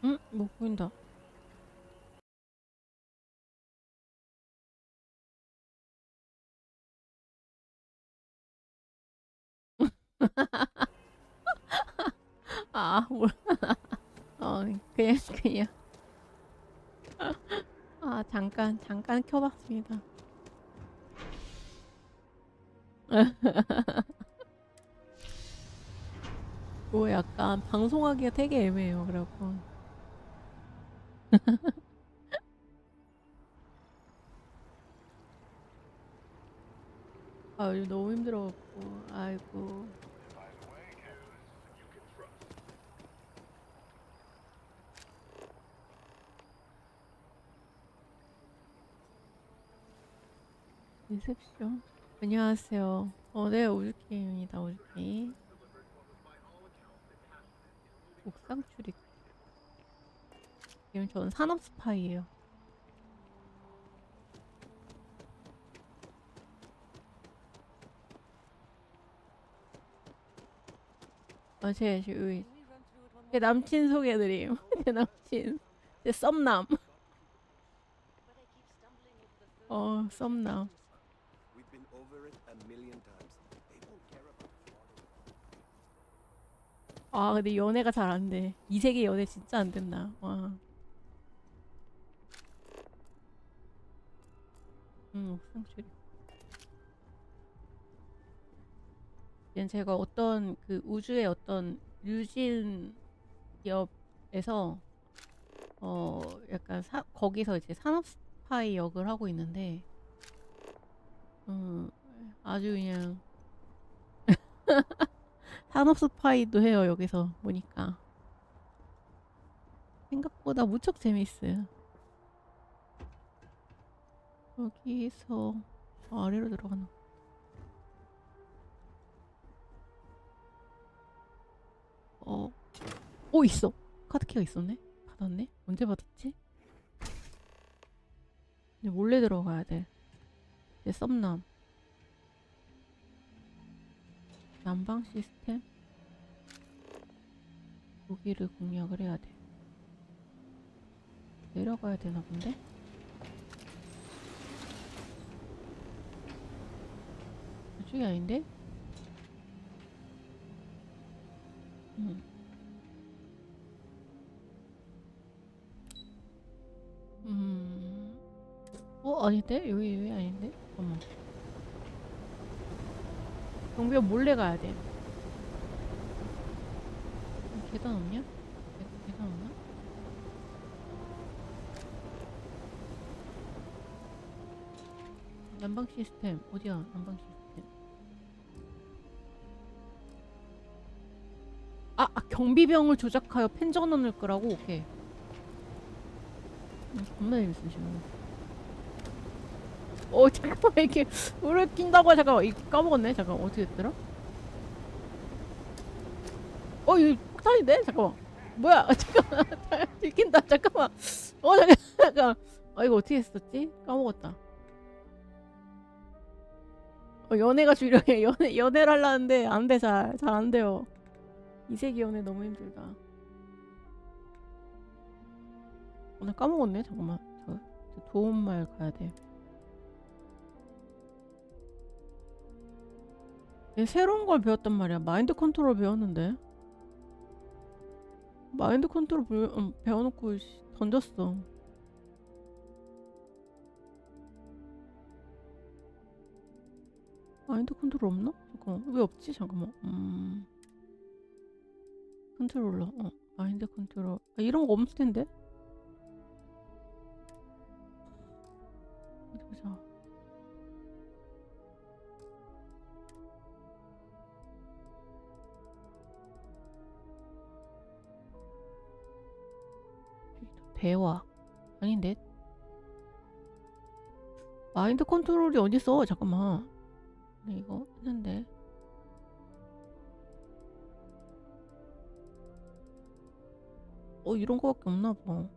응? 뭐 보인다. 아, 몰라. 그냥. 아, 잠깐 켜봤습니다. 뭐 약간 방송하기가 되게 애매해요. 그래갖고. 아, 요즘 너무 힘들어갖고. 아이고. 리셉션. 안녕하세요. 네, 우즈키입니다. 우즈키. 옥상 출입. 지금 저는 산업 스파이예요. 제 남친 소개해드림. 제 남친. 제 썸남. 썸남. 아, 근데 연애가 잘 안 돼. 이 세계 연애 진짜 안 된다. 와. 옥상 출입. 얘는 제가 어떤 그 우주의 어떤 유진 기업에서 약간 거기서 이제 산업 스파이 역을 하고 있는데 아주 그냥 산업 스파이도 해요. 여기서 보니까 생각보다 무척 재밌어요. 여기서 아래로 들어가나? 있어. 카드키가 있었네. 받았네. 언제 받았지? 이제 몰래 들어가야 돼. 내 썸남. 난방 시스템. 여기를 공략을 해야 돼. 내려가야 되나 본데? 이쪽이 아닌데? 아닌데? 여기 아닌데? 잠깐만. 경비가 몰래 가야 돼. 계단 없냐? 계단 없나? 난방 시스템. 어디야? 난방 시스템. 경비병을 조작하여 펜 전원을 끄라고? 오케이. 겁나 재밌으시네. 잠깐만, 이렇게, 오래 낀다고, 잠깐만, 이거 까먹었네? 잠깐만, 어떻게 됐더라? 이거 폭탄인데? 잠깐만. 뭐야? 잠깐만, 들킨다, 잠깐만. 잠깐. 이거 어떻게 했었지? 까먹었다. 연애가 주력해. 연애를 하려는데, 안 돼, 잘 안 돼요. 이세기 연애 너무 힘들다. 나 까먹었네, 잠깐만. 저 도움말 가야 돼. 새로운 걸 배웠단 말이야. 마인드 컨트롤 배웠는데. 마인드 컨트롤 배워놓고 던졌어. 마인드 컨트롤 없나? 잠깐만. 왜 없지? 잠깐만. 컨트롤러. 마인드 컨트롤. 이런 거 없을 텐데? 어디 보자. 대화. 아닌데? 마인드 컨트롤이 어딨어? 잠깐만. 이거 했는데. 이런 거밖에 없나 봐.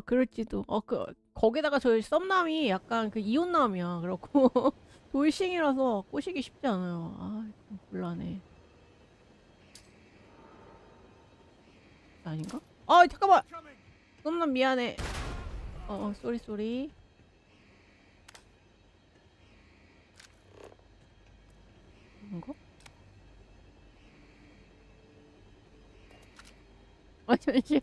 그럴지도. 거기다가 저희 썸남이 약간 그 이혼남이야. 그렇고 돌싱이라서 꼬시기 쉽지 않아요. 아, 좀 곤란해. 아닌가? 아, 잠깐만! 너무 미안해. 쏘리, 쏘리. 이건가? 아, 잠시.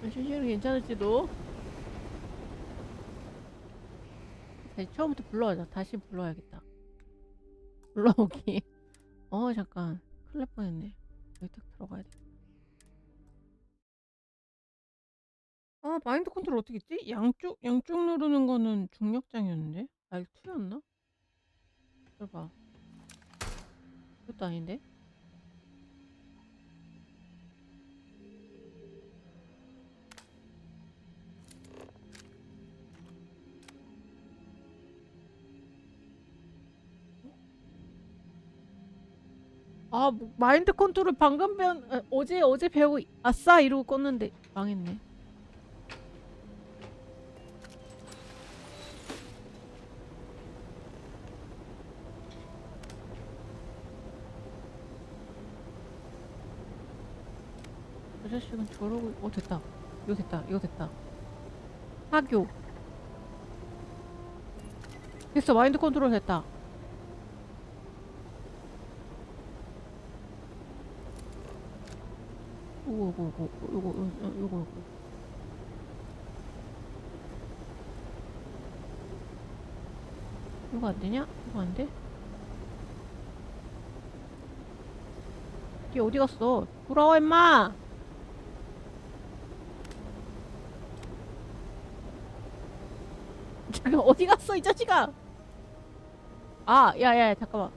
잠시는 괜찮을지도. 다시 처음부터 불러야죠. 다시 불러야겠다. 불러오기. 잠깐. 큰일 날 뻔했네. 여기 딱 들어가야 돼. 아, 마인드 컨트롤 어떻게 했지? 양쪽 누르는 거는 중력장이었는데? R2였나? 들어봐. 그것도 아닌데? 아, 마인드 컨트롤 방금 어제 배우고, 아싸! 이러고 껐는데, 망했네. 저 자식은 저러고, 됐다. 이거 됐다. 이거 됐다. 하교. 됐어. 마인드 컨트롤 됐다. 요거. 이거 안 되냐? 이거 안 돼? 이게 어디 갔어? 돌아와, 임마! 잠깐, 어디 갔어, 이 자식아! 아, 야, 잠깐만.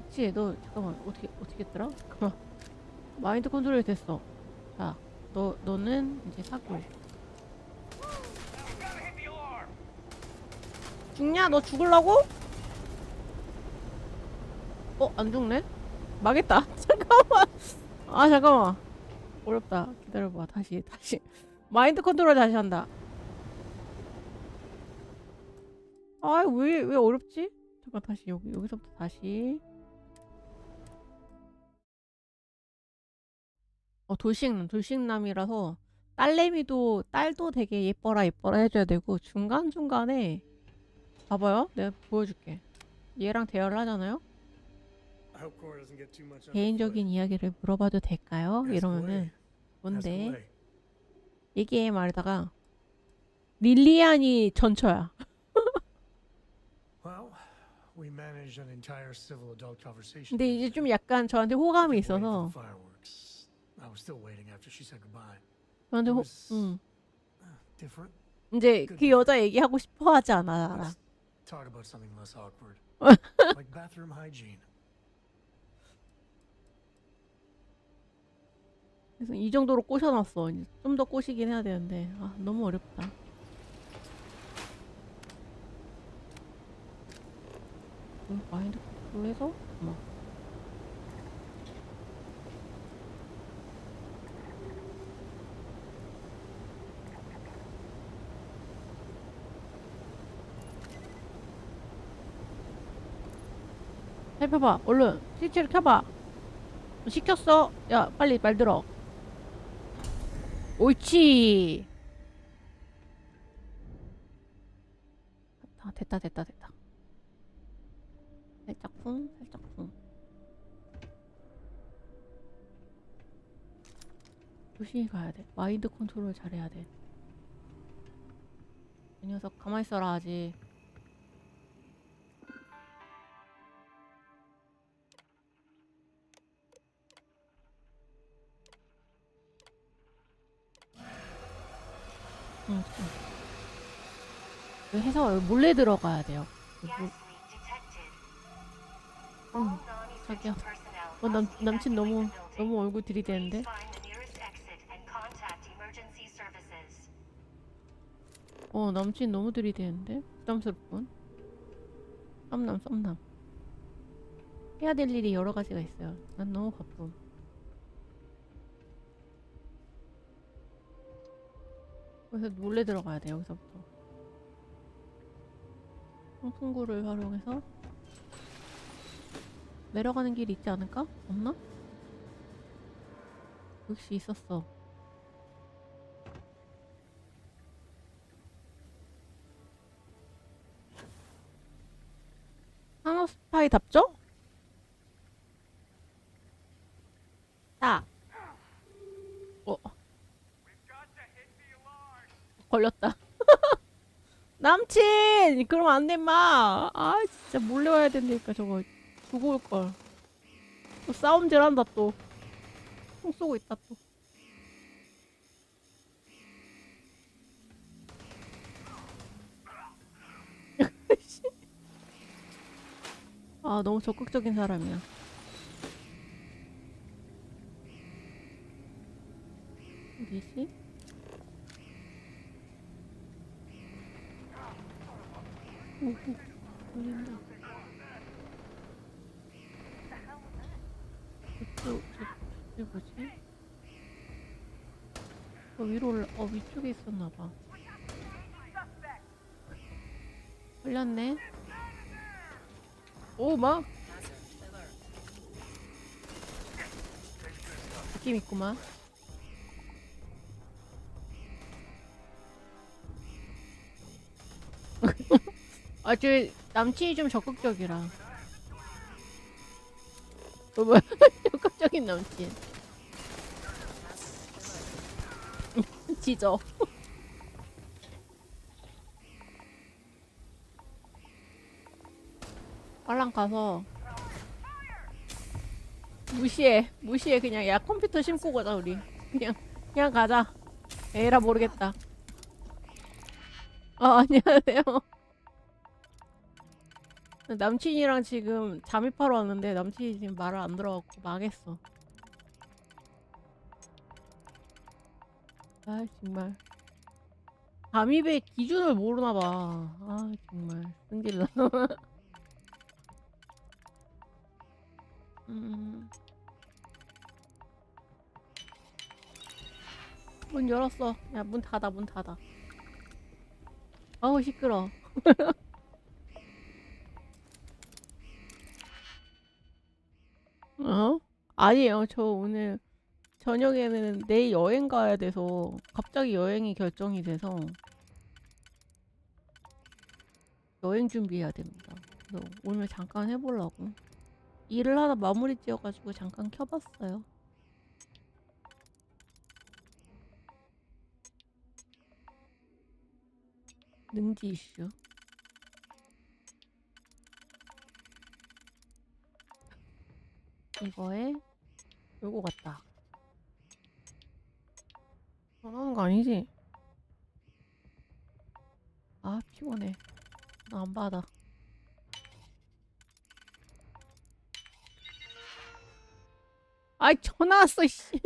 그치, 너, 잠깐만, 어떻게 했더라? 잠깐만. 마인드 컨트롤이 됐어. 자, 너는 이제 사고. 죽냐? 너 죽을라고? 안 죽네? 망했다. 잠깐만. 아, 잠깐만. 어렵다. 기다려봐. 다시. 마인드 컨트롤 다시 한다. 아, 왜 어렵지? 잠깐, 다시, 여기서부터 다시. 돌싱남이라서 딸도 되게 예뻐라 해줘야 되고, 중간중간에, 봐봐요. 내가 보여줄게. 얘랑 대화를 하잖아요? 개인적인 이야기를 물어봐도 될까요? 이러면은, 뭔데? 얘기해 말다가, 릴리안이 전처야. 근데 이제 좀 약간 저한테 호감이 있어서, 저한테 이제 그 여자 얘기하고 싶어 하지 않아. 그래서 이 정도로 꼬셔놨어. 좀 더 꼬시긴 해야 되는데, 너무 어렵다. 마인드 컨트롤해서 살펴봐. 얼른 스위치를 켜봐. 시켰어. 야, 빨리 말 들어. 옳지. 됐다. 살짝 쿵. 조심히 가야 돼. 마인드 컨트롤 잘해야 돼. 이 녀석 가만히 있어라 아직. 응. 해서 몰래 들어가야 돼요. 자기야. 남친 너무 얼굴 들이대는데. 남친 너무 들이대는데. 부담스럽군. 썸남. 해야 될 일이 여러 가지가 있어요. 난 너무 바쁨. 그래서 몰래 들어가야 돼 여기서부터. 통풍구를 활용해서 내려가는 길이 있지 않을까? 없나? 역시 있었어. 산호스파이답죠? 딱! 어, 걸렸다. 남친! 그러면 안 돼, 마! 아, 진짜 몰래 와야 된다니까, 저거. 두고 올걸. 또 싸움질 한다, 또. 총 쏘고 있다, 또. 아, 너무 적극적인 사람이야. 어디지? 오호, 걸린다. 저게 뭐지? 위로 올라, 위쪽에 있었나봐. 걸렸네. 오, 막! 느낌 있구만. 아, 저 남친이 좀 적극적이라. 뭐야? 적극적인 남친. 지져. 빨랑 가서 무시해. 그냥 야 컴퓨터 심고 가자 우리. 그냥 가자. 에라 모르겠다. 안녕하세요. 남친이랑 지금 잠입하러 왔는데 남친이 지금 말을 안 들어갖고 망했어. 아 정말 잠입의 기준을 모르나봐. 아 정말 승질나. 음, 문 열었어. 야 문 닫아 문 닫아. 아우 시끄러. 어? 아니에요. 저 오늘 저녁에는 내일 여행 가야 돼서 갑자기 여행이 결정이 돼서 여행 준비해야 됩니다. 그래서 오늘 잠깐 해보려고. 일을 하다 마무리 지어가지고 잠깐 켜봤어요. 능지 이슈. 이거에 요거 같다. 전화하는 거 아니지? 아 피곤해. 나 안 받아. 아이 전화 왔어 씨.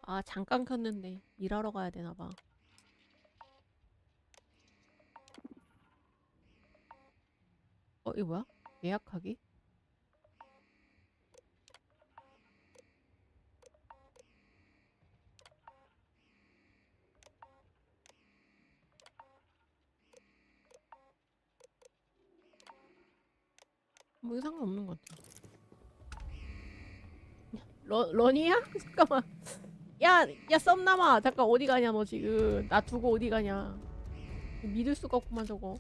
아, 잠깐 켰는데 일하러 가야 되나봐. 이거 뭐야? 예약하기? 뭐 상관없는 것 같아. 런이야? 잠깐만. 야, 썸남아. 잠깐 어디 가냐, 너 지금. 나 두고 어디 가냐. 믿을 수가 없구만, 저거.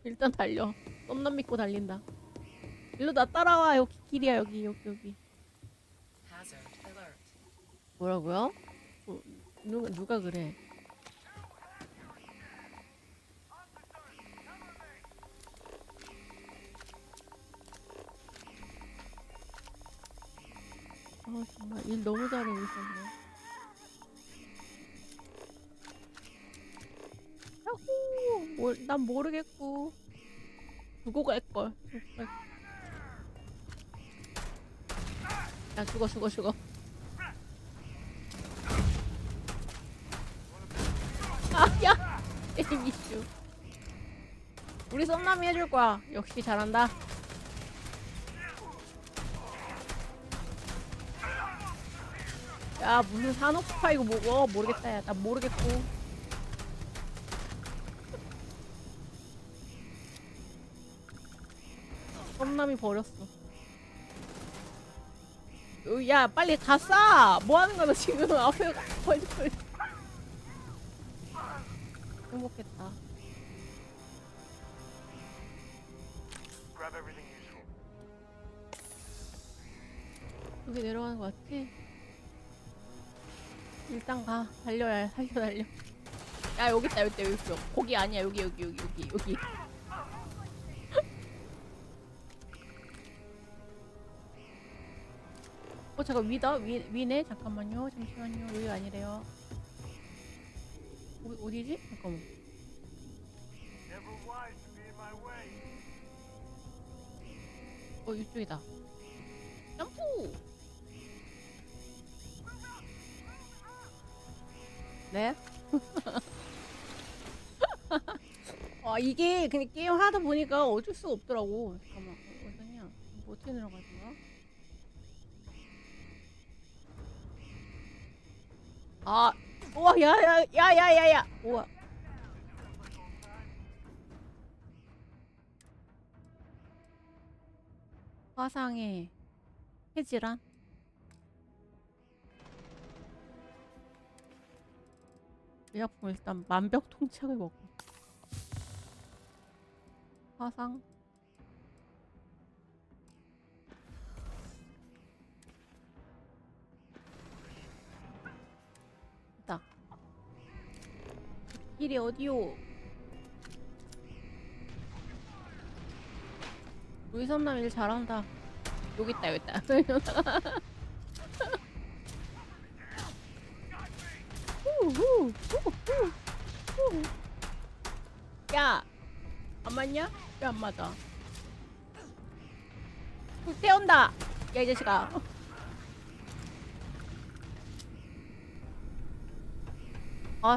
일단 달려. 썸남 믿고 달린다. 일로 나 따라와. 여기 길이야, 여기. 뭐라고요? 누가 그래? 정말 일 너무 잘해 있었네. 야호! 난 모르겠고. 두고 갈걸. 야, 죽어. 아, 야! 에임 이슈. 우리 썸남이 해줄 거야. 역시 잘한다. 야, 무슨 산업 스파이고 뭐고? 모르겠다, 야. 나 모르겠고. 썸남이 버렸어. 야, 빨리 가 쏴! 뭐 하는 거야, 너 지금? 앞에 벌벌. 행복했다. 여기 내려가는 거 같지? 일단 가. 달려. 야, 여기 있다. 거기 아니야. 여기. 잠깐, 위네? 잠깐만요. 잠시만요. 여기 아니래요. 어디지? 잠깐만. 이쪽이다. 점프! 네? 이게 그냥 게임 하다 보니까 어쩔 수가 없더라고. 잠깐만. 어디냐? 뭐 어떻게 내려가지? 우와, 야. 우와. 화상의 해질환? 의약품 일단 만병통치약을 먹고. 화상? 있다. 길이 어디요? 우리 섬남 일 잘한다. 여기 있다. 야! 안 맞냐? 왜 안 맞아? 태운다! 야, 이 자식아.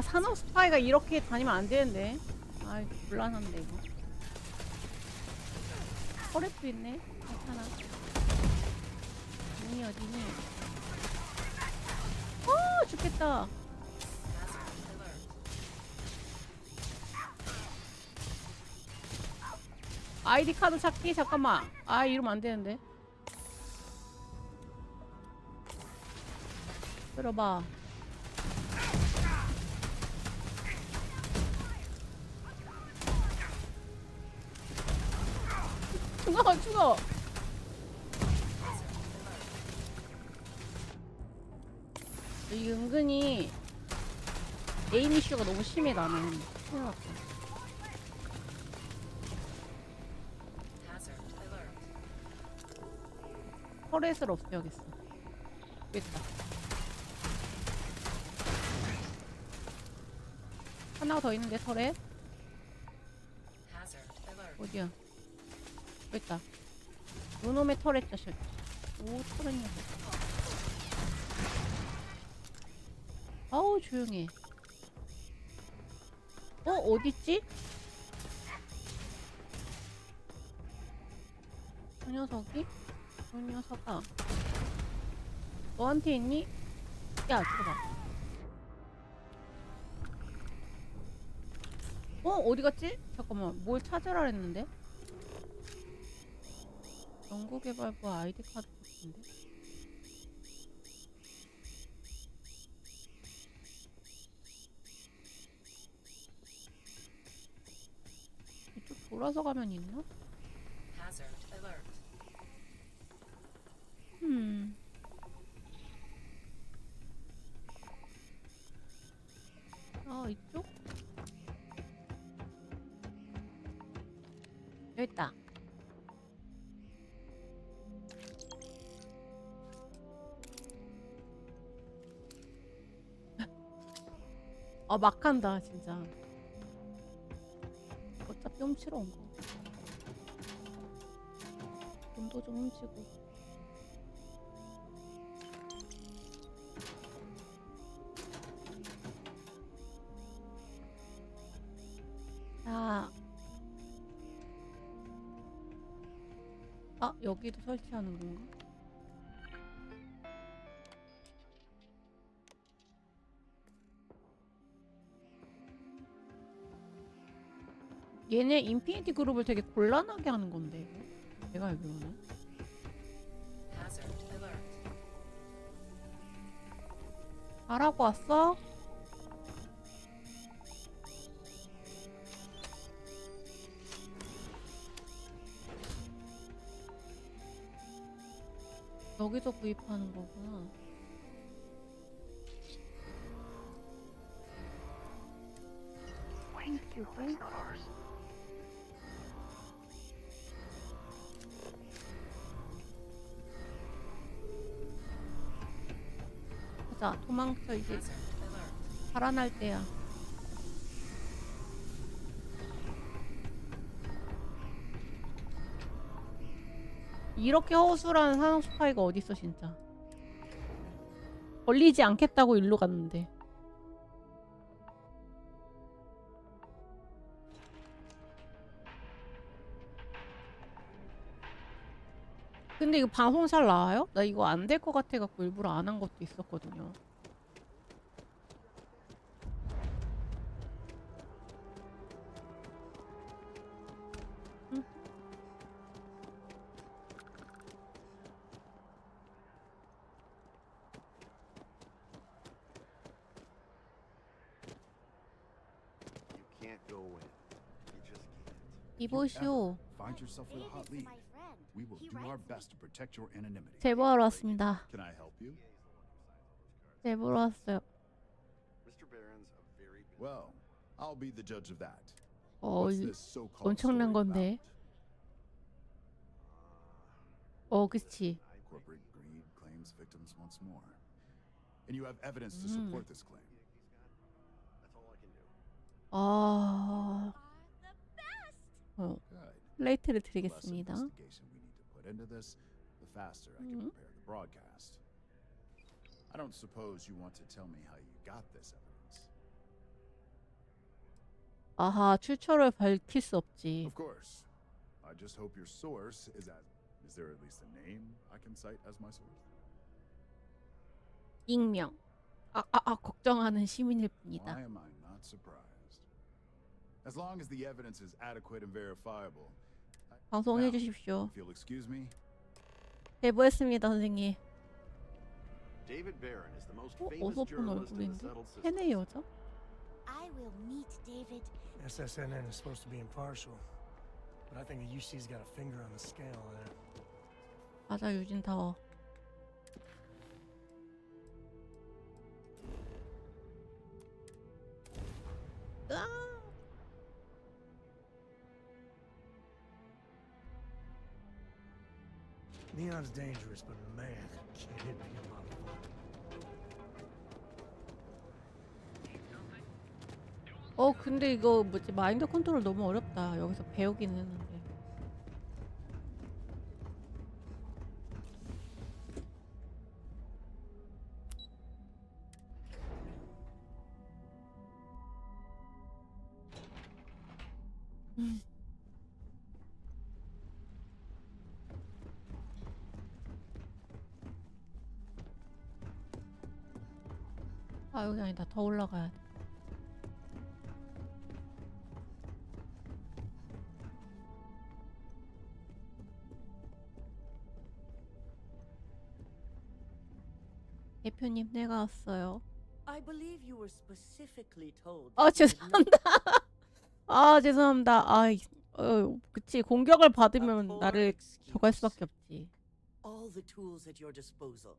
산업 스파이가 이렇게 다니면 안 되는데. 곤란한데, 이거. 터렛도 있네. 괜찮아. 문이 어디니? 죽겠다. 아이디 카드 찾기? 잠깐만. 이러면 안 되는데. 들어봐. 죽어. 이 은근히 에임 이슈가 너무 심해, 나는. 큰일 났다. 터렛을 없애야겠어. 됐다. 하나가 더 있는데, 터렛? 어디야? 됐다. 요놈의 터렛 자식. 오, 터렛 녀석. 아우 조용해. 어딨지? 저 녀석이? 저 녀석아 너한테 있니? 야 들어봐. 어디 갔지? 잠깐만 뭘 찾으라 했는데? 연구개발부 아이디 카드 같은데? 이쪽 돌아서 가면 있나? 이쪽? 여기 있다. 막 한다 진짜. 어차피 훔치러 온 거. 돈도 좀 훔치고. 자. 여기도 설치하는 건가? 얘네 인피니티 그룹을 되게 곤란하게 하는 건데 이거. 내가 알기로는. 잘하고 왔어? 여기서 구입하는 거구나. 가자, 도망쳐 이제. 살아날 때야. 이렇게 허술한 산업 스파이가 어딨어 진짜. 걸리지 않겠다고 일로 갔는데. 근데 이거 방송 잘 나와요? 나 이거 안 될 것 같아갖고 일부러 안 한 것도 있었거든요. 응? 이보시오. Find yourself with a hot lead. We will do our best to protect your anonymity. 제보하러 왔습니다. Can I help you? 제보하러 왔어요. Well, I'll be the judge of that. 이 What's this so-called 엄청난 story 건데. about? 그치. Corporate greed claims victims once more. And you have evidence to support this claim. Good. 플레이트를 The less 드리겠습니다. investigation we need to put into this, the faster I can prepare the broadcast. I don't suppose you want to tell me how you got this evidence. 아하, 출처를 밝힐 수 없지. Of course. I just hope your source is as... Is there at least a name I can cite as my source? 익명. 걱정하는 시민일 뿐이다. Why am I not surprised? As long as the evidence is adequate and verifiable. 방송해 주십시오. If you'll excuse me. 제보했습니다, 선생님. David Barron is the most 어서 famous 본 journalist in the 얼굴인데? settled system. 해내 여자? I will meet David. SSNN is supposed to be impartial, but I think the UC's got a finger on the scale there. 맞아, 유진 타워. Neon's dangerous, but man, can it be a lot of fun. 근데 이거 뭐지? 마인드 컨트롤 너무 어렵다. 여기서 배우긴 했는데. 아 여기 아니다. 더 올라가야 돼. 대표님 내가 왔어요. I believe you were specifically told. 아 죄송합니다. 아 죄송합니다. 그치 공격을 받으면 나를 저거 할 수밖에 없지. All the tools at your disposal.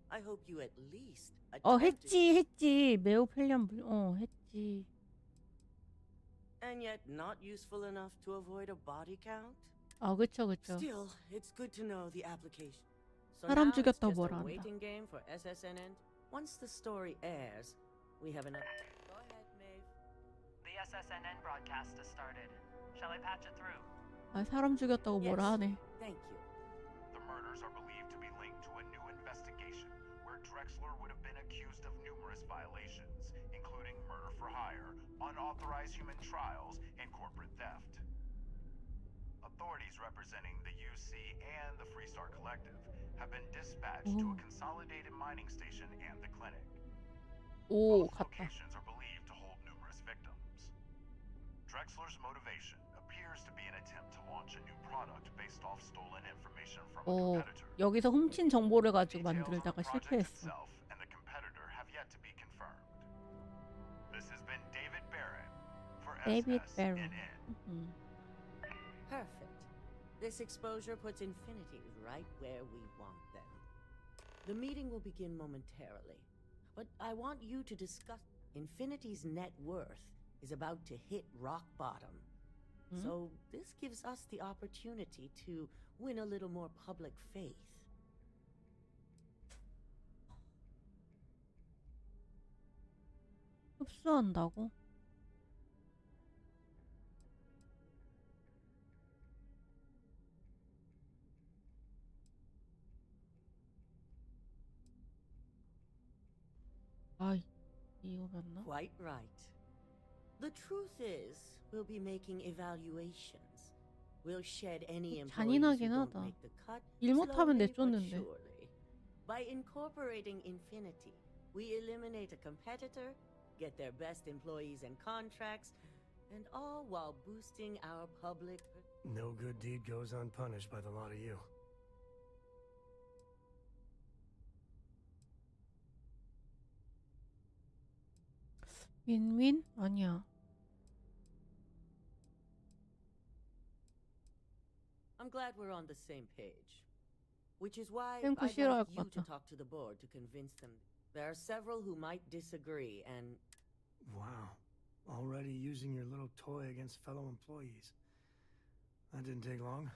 I hope you at least 했지. 매우 편리한 했지. And yet not useful enough to avoid a body count? 그쵸. Still, it's good to know the application. So 사람 now it's 죽였다고 just 뭐라 a 한다. waiting game for SSNN. Once the story airs, we have enough. Go ahead, Maeve. The SSNN broadcast has started. Shall I patch it through? 사람 죽였다고 뭐라 하네. Thank you. The murders are believed to be linked to a new investigation where Drexler would have been accused of numerous violations, including murder for hire, unauthorized human trials, and corporate theft. Authorities representing the UC and the Freestar Collective have been dispatched to a consolidated mining station and the clinic. Both 갔다. locations are believed to hold numerous victims. Drexler's motivation appears to be an attempt to launch a new product based off stolen information from a competitor. 여기서 훔친 정보를 가지고 Details on 만들다가 the project 실패했어. itself and the competitor have yet to be confirmed. This has been David Barron for David SSNN. Barron. Perfect. This exposure puts Infinity right where we want them. The meeting will begin momentarily, but I want you to discuss Infinity's net worth is about to hit rock bottom. So this gives us the opportunity to win a little more public faith. 흡수한다고? 이거 맞나? Quite right. The truth is, we'll be making evaluations. We'll shed any employees who 잔인하긴 don't 하다. make the cut. 일 못하면 slowly but 내쫓는데. surely. By incorporating Infinity, we eliminate a competitor, get their best employees and contracts, and all while boosting our public. No good deed goes unpunished by the lot of you. 윈윈? 아니야. I'm glad we're on the same page. Which is why 탱크 I'd 싫어할 like 것 you to 같아. talk to the board to convince them. There are several who might disagree, and Wow. Already using your little toy against fellow employees. That didn't take long.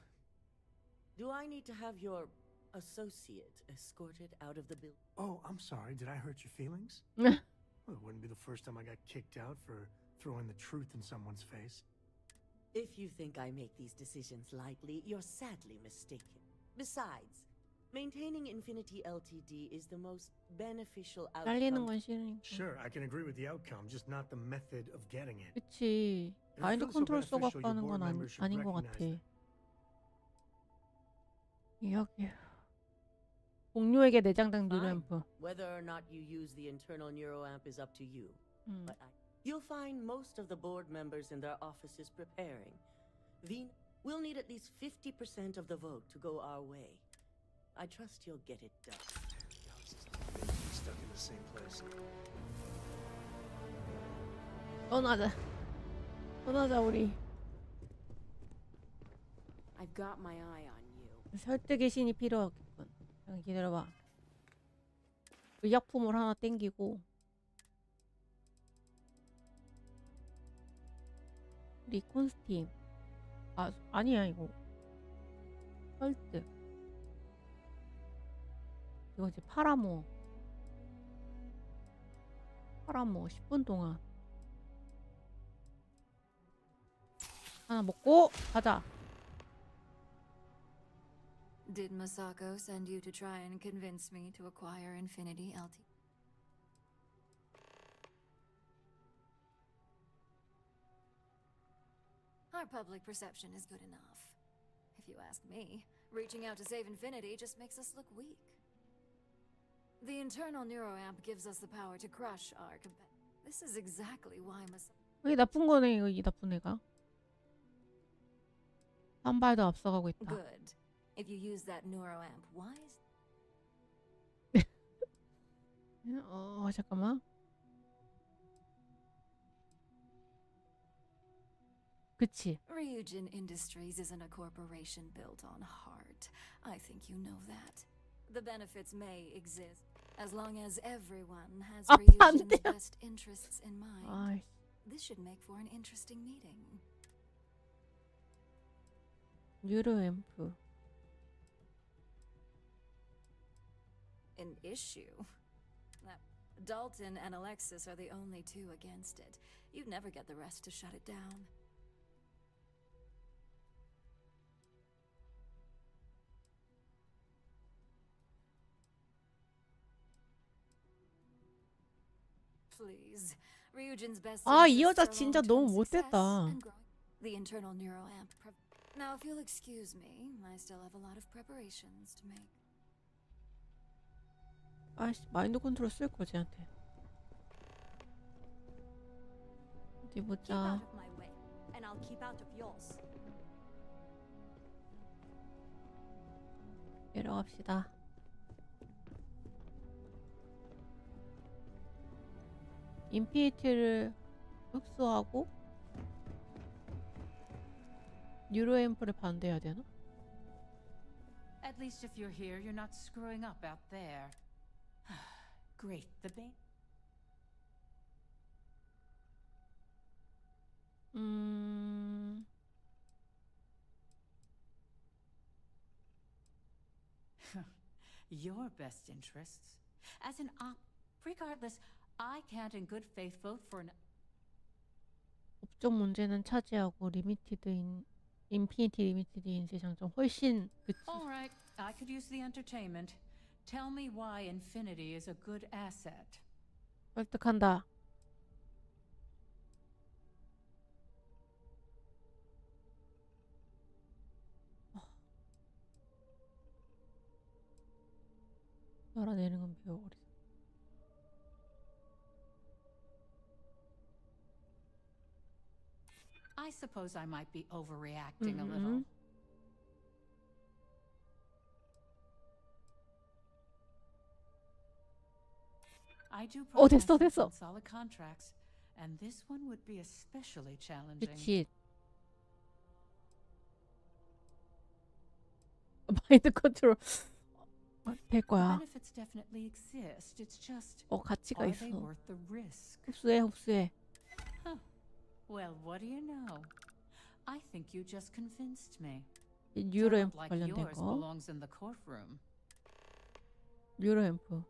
do I need to have your associate escorted out of the building? Oh, I'm sorry. Did I hurt your feelings? 네. Well, it wouldn't be the first time I got kicked out for throwing the truth in someone's face. If you think I make these decisions lightly, you're sadly mistaken. Besides, maintaining Infinity Ltd is the most beneficial 잘리는 outcome. 건 싫으니까. Sure, I can agree with the outcome, just not the method of getting it. 그치. If it 마인드 feels so 컨트롤 써갖고 beneficial, your 하는 board 건 members should 아닌 것 recognize 같아. 이야기. 동료에게 내장당 Fine. 뉴램프. Whether or not you use the internal neuroamp is up to you. 음. But you'll find most of the board members in their offices preparing. We'll need at least 50% of the vote to go our way. I trust you'll get it done. Stuck in the same place. 떠나자 우리. I've got my eye on you. 설득의 신이 필요하겠군. 잠깐 기다려봐. 의약품을 하나 땡기고. 리콘스팀. 아니야 이거. 설득. 이거지 파라모. 10분 동안. 하나 먹고 가자. Did Masako send you to try and convince me to acquire Infinity LT? Our public perception is good enough. If you ask me, reaching out to save infinity just makes us look weak. The internal neuroamp gives us the power to crush our This is exactly why 이 나쁜 거네, 이거 이 나쁜 애가. 한 발도 앞서가고 있다. Good. If you use that neuroamp wisely. 잠깐만. 그치. Ryujin Industries isn't a corporation built on heart. I think you know that. The benefits may exist as long as everyone has Ryujin's best interests in mind. This should make for an interesting meeting. 뉴로앰프. An issue? Dalton and Alexis are the only two against it. You'd never get the rest to shut it down. Please. Ryujin's best 이 여자 진짜 너무 못됐다. The internal neuroamp. Now, if you'll excuse me, I still have a lot of preparations to make. 마인드 컨트롤 쓸 거지 쟤한테. 어디 보자. 내려갑시다. 인피니티를 흡수하고 뉴로앰프를 반대해야 되나? At least if you're here, you're not screwing up out there. Great, the bait. Your best interests. As an regardless, I can't in good faith vote for an 업종 문제는 차지하고 인피니티 리미티드 인쇄 장점 훨씬 그치. All right, I could use the entertainment. Tell me why infinity is a good asset. 설득한다. 알아내는 건 배워버리자. I suppose I might be overreacting a little. I do 됐어. solid contracts, and this one would be especially challenging. 그치. 마인드 컨트롤 될 거야. Benefits definitely exist. It's just 가치가 are 있어. they worth the risk? 흡수해. Well, what do you know? I think you just convinced me. 뉴로앰프 like 관련된 yours 거. belongs in the courtroom. 뉴로앰프.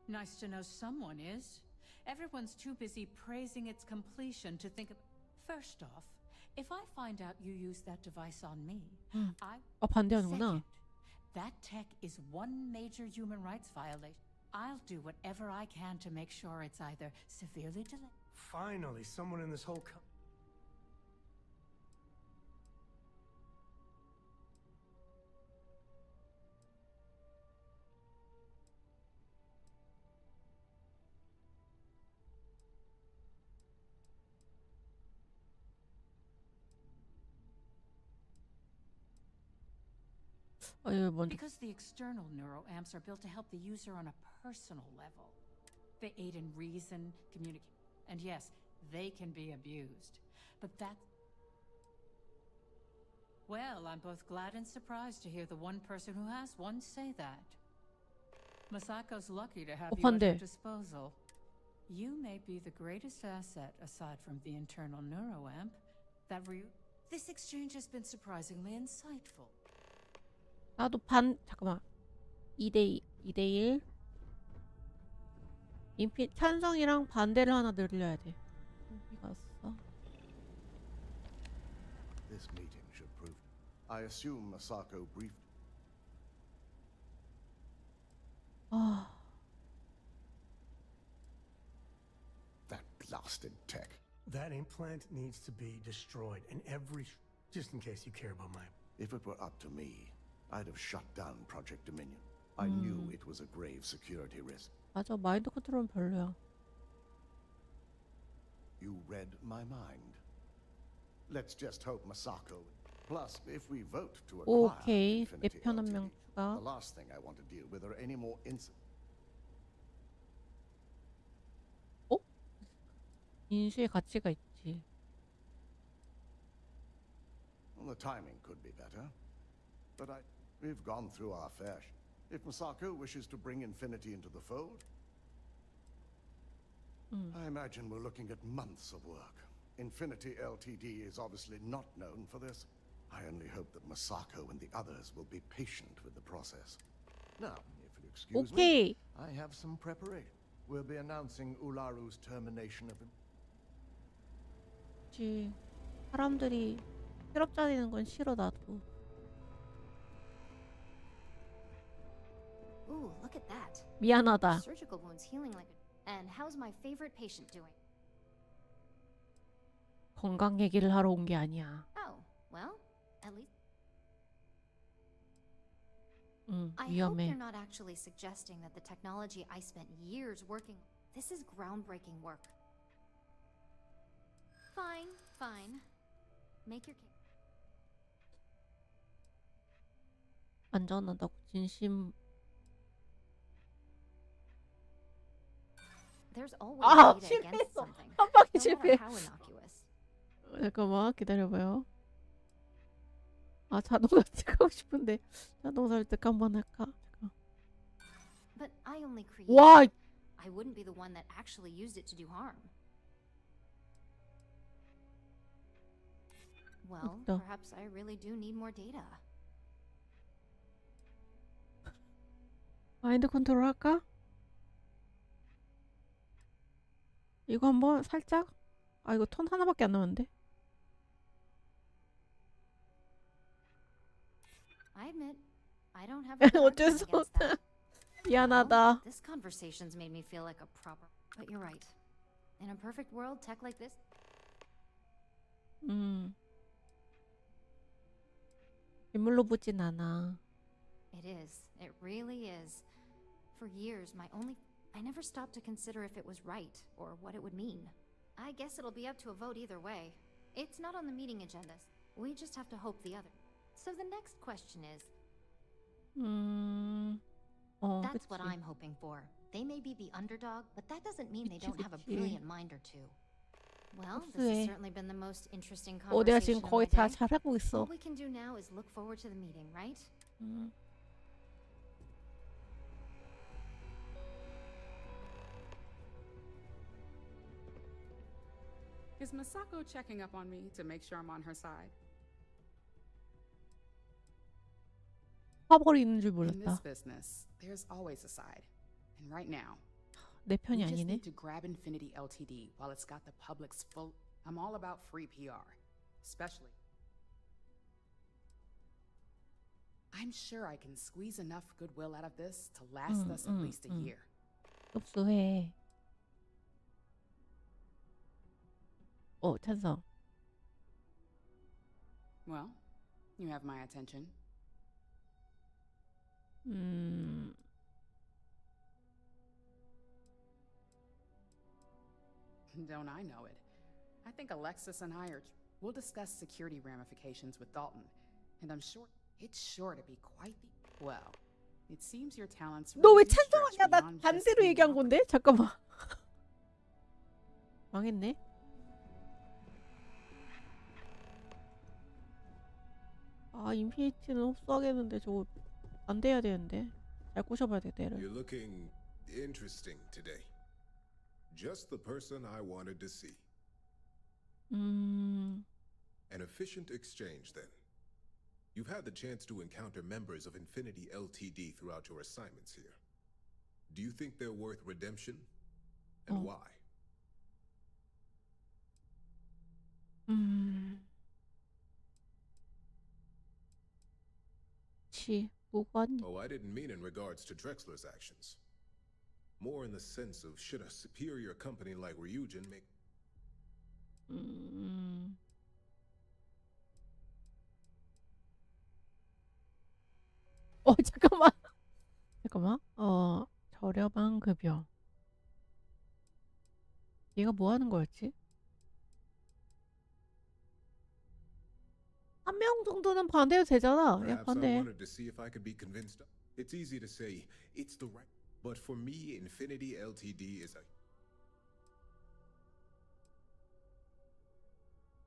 Nice to know someone is. Everyone's too busy praising its completion to think of. First off, if I find out you use that device on me, 반대하는구나. Second, that tech is one major human rights violation. I'll do whatever I can to make sure it's either severely delayed. Finally, someone in this whole Because the external neuroamps are built to help the user on a personal level. They aid in reason, communicate, and yes, they can be abused. But that's... Well, I'm both glad and surprised to hear the one person who has one say that. Masako's lucky to have you at her disposal. You may be the greatest asset aside from the internal neuroamp. This exchange has been surprisingly insightful. 나도 잠깐만. 2대1. 찬성이랑 반대를 하나 늘려야 돼. 어디 갔어? This meeting should prove. I assume Masako briefed. That blasted tech. That implant needs to be destroyed, and just in case you care about my... If it were up to me, I'd have shut down Project Dominion. I knew it was a grave security risk. 맞아, 마인드 컨트롤은 별로야. You read my mind. Let's just hope Masako. Plus, if we vote to acquire 오케이, 내 Infinity 편 한 LTD, 명 추가. the last thing I want to deal with are any more incidents. 어? 인수의 가치가 있지. Well, the timing could be better, but we've gone through our fair. If Masako wishes to bring Infinity into the fold, I imagine we're looking at months of work. Infinity LTD is obviously not known for this. I only hope that Masako and the others will be patient with the process. Now, if you'll excuse me, I have some preparation. We'll be announcing Ularu's termination of... 그치. 사람들이 실업 짜리는 건 싫어, 나도. Ooh, look at that. 미안하다. Surgical wounds healing like a... And how's my favorite patient doing? 건강 얘기를 하러 온 게 아니야. Oh, well, at least... I hope 위험해. you're not actually suggesting that the technology I spent years working... This is groundbreaking work. Fine, fine. Make your case. 안전하다고 진심. There's always 아, data against 실패했어. something. 한 방에 No 실패. matter how innocuous. 잠깐만 기다려봐요. 아, 자동차 찍고 싶은데 자동차 획득 한번 할까? 잠깐. But I only created... 와, I wouldn't be the one that actually used it to do harm. Well, No. perhaps I really do need more data. 마인드 컨트롤 할까? 이거 한번 살짝. 아, 이거 턴 하나밖에 안 남았는데. I admit, I don't have a good 어쩔 argument 수 against 없다. that. 미안하다. Well, this conversation's made me feel like a proper... But you're right. In a perfect world, tech like this... 인물로 보진 않아. It is. It really is. For years, I never stopped to consider if it was right, or what it would mean. I guess it'll be up to a vote either way. It's not on the meeting agendas. We just have to hope the other... So the next question is... That's what 그치. I'm hoping for. They may be the underdog, but that doesn't mean they 그치, don't have a 그치. brilliant mind or two. Well, this 흡수해. has certainly been the most interesting 내가 conversation 지금 of 거의 my 다 day. 잘하고 있어. All we can do now is look forward to the meeting, right? Is Masako checking up on me to make sure I'm on her side? 화벌이 있는 줄 In this 몰랐다. business, there's always a side. And right now, 내 편이 we just 아니네. need to grab Infinity LTD while it's got the public's full... I'm all about free PR, especially... I'm sure I can squeeze enough goodwill out of this to last us at least a year. 흡수해. 찬성. Well, you have my attention. Don't I know it? I think Alexis and I we'll discuss security ramifications with Dalton, and I'm sure it's sure to be quite the... Well, it seems your talents... 너 왜 really do stretch 찬성하냐? 나 beyond just 반대로 being 얘기한 up. 건데? 잠깐만. 망했네. 아, 인피니티는 흡수하겠는데 저거 안 돼야 되는데. 잘 꼬셔봐야 돼, 얘를. You're looking interesting today. Just the person I wanted to see. An efficient exchange, then. You've had the chance to encounter members of Infinity LTD throughout your assignments here. Do you think they're worth redemption? And why? Oh, I didn't mean in regards to Drexler's actions. More in the sense of should a superior company like Ryujin make... 잠깐만. 잠깐만. 저렴한 급여. 얘가 뭐 하는 거였지? 한 명 정도는 반대해도 되잖아. 야, Perhaps I 반대. wanted to see if I could be convinced. It's easy to say it's the right, but for me, Infinity LTD is a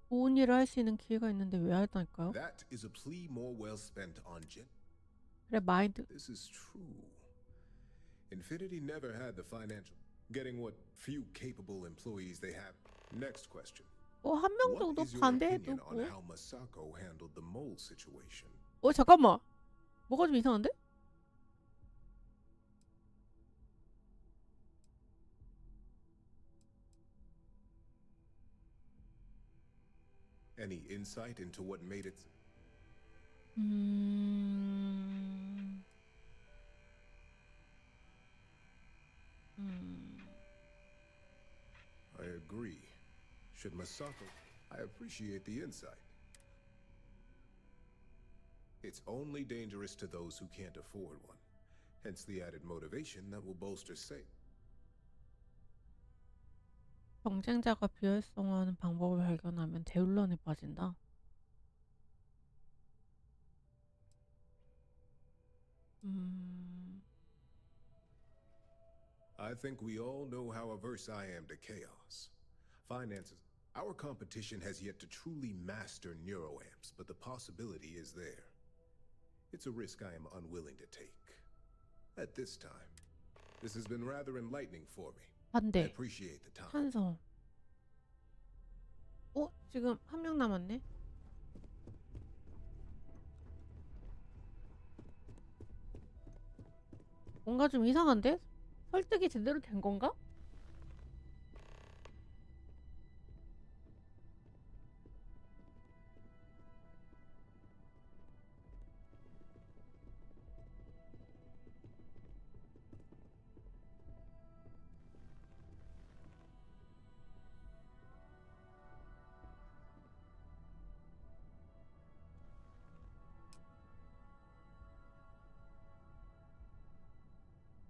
좋은 일을 할 수 있는 기회가 있는데 왜 할까요? that is a plea more well spent on Jen. 그래, 마인드. This is true. Infinity never had the financial getting what few capable employees they have. Next question. 한 명 What 정도 is your 반대해도 opinion on 뭐. how Masako handled the mole situation? 잠깐만. 뭐가 좀 이상한데? Any insight into what made it? I agree. Should Masako? I appreciate the insight. It's only dangerous to those who can't afford one. Hence the added motivation that will bolster sales. 경쟁자가 비활성화하는 방법을 발견하면 대혼란에 빠진다. I think we all know how averse I am to chaos. Finances. Our competition has yet to truly master neuroamps, but the possibility is there. It's a risk I am unwilling to take. At this time, this has been rather enlightening for me. I 반대. appreciate the time. 찬성. 지금 한 명 남았네. 뭔가 좀 이상한데? 설득이 제대로 된 건가?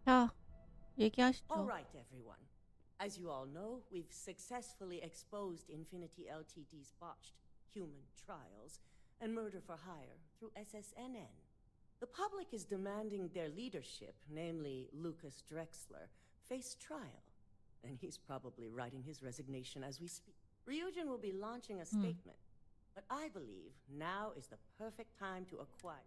자, 얘기하시죠. All right, everyone. As you all know, we've successfully exposed Infinity Ltd's botched human trials and murder for hire through SSNN. The public is demanding their leadership, namely Lucas Drexler, face trial. And he's probably writing his resignation as we speak. Ryujin will be launching a statement, but I believe now is the perfect time to acquire.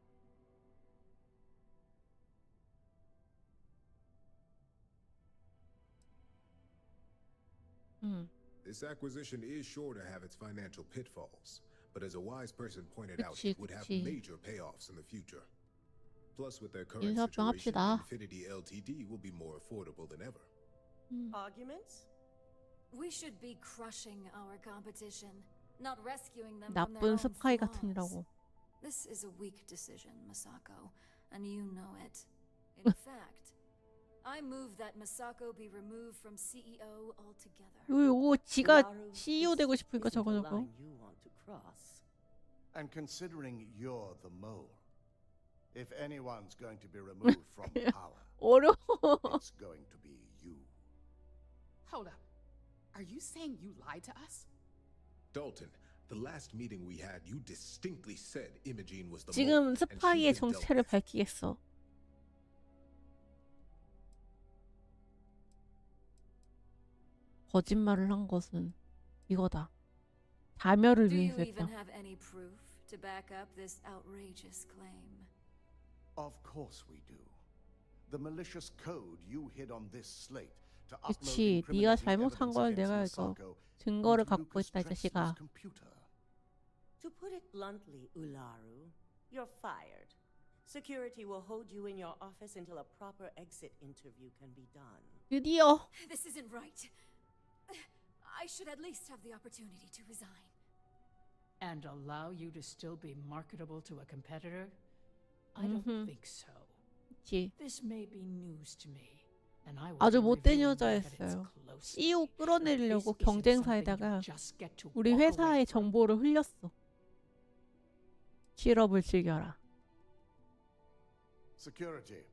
This acquisition is sure to have its financial pitfalls, but as a wise person pointed out, it would have major payoffs in the future. Plus, with their current situation, Infinity Ltd will be more affordable than ever. Arguments? We should be crushing our competition, not rescuing them from 나쁜 their own 스파이 flaws. 같으니라고. This is a weak decision, Masako, and you know it. In fact, I move that Masako be removed from CEO altogether. 요거 지가 CEO 되고 싶으니까 저거. And considering you're the mole, if anyone's going to be removed from power, it's going to be you. Hold up. Are you saying you lied to us? Dalton, the last meeting we had, you distinctly said Imogene was the mole. 지금 스파이의 정체를 밝히겠어. 거짓말을 한 것은 이거다. 자멸을 Do you 위해서 even 했다. have any proof to back up this outrageous claim? Of course we do. The malicious code you hid on this slate to upload 그치, 네가 incriminating 잘못한 evidence 걸 against 내가 이거 Masako 증거를 into 갖고 Lucas 있다, 이 자식아. Drexler's computer. To put it bluntly, Ularu, you're fired. Security will hold you in your office until a proper exit interview can be done. 드디어. This isn't right. I should at least have the opportunity to resign. And allow you to still be marketable to a competitor? I don't think so. 그치. This may be news to me, and I will 아주 be 못된 reviewing that at its 여자였어요. closest. CEO 끌어내리려고 This isn't 경쟁사에다가 something you just get to 우리 walk away 회사의 from. 정보를 흘렸어. 실업을 즐겨라. Security.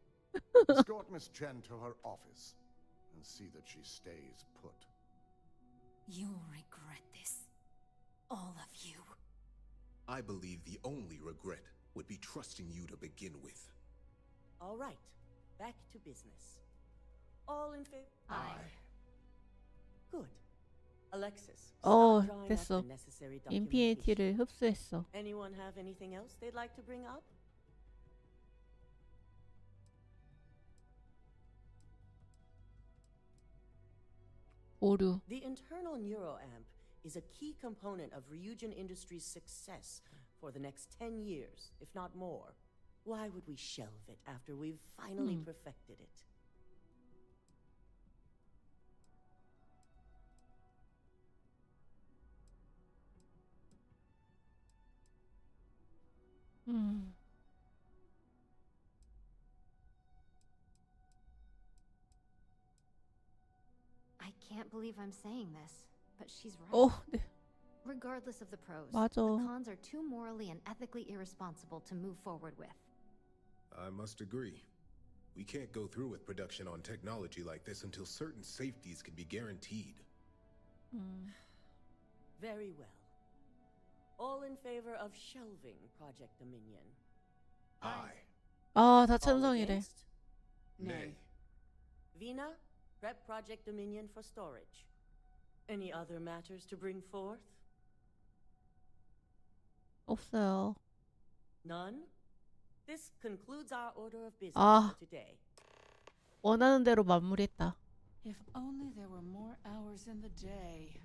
Escort Miss Chen to her office and see that she stays put. You'll regret this. All of you. I believe the only regret would be trusting you to begin with. All right, back to business. All in favor? Aye. Good. Alexis, 어, start drawing up 됐어. the necessary documentation. 인피니티를 흡수했어. Anyone have anything else they'd like to bring up? 오류. The internal neuroamp is a key component of Ryujin Industries' success for the next 10 years, if not more. Why would we shelve it after we've finally perfected it? I can't believe I'm saying this, but she's right. 어, 네. Regardless of the pros, 맞아. the cons are too morally and ethically irresponsible to move forward with. I must agree. We can't go through with production on technology like this until certain safeties can be guaranteed. Very well. All in favor of shelving Project Dominion? Aye. 아, 다 All 찬성이래. against? Nay. Vina, prep Project Dominion for storage. Any other matters to bring forth? 없어요. None? This concludes our order of business 아. for today. 원하는 대로 마무리했다. If only there were more hours in the day.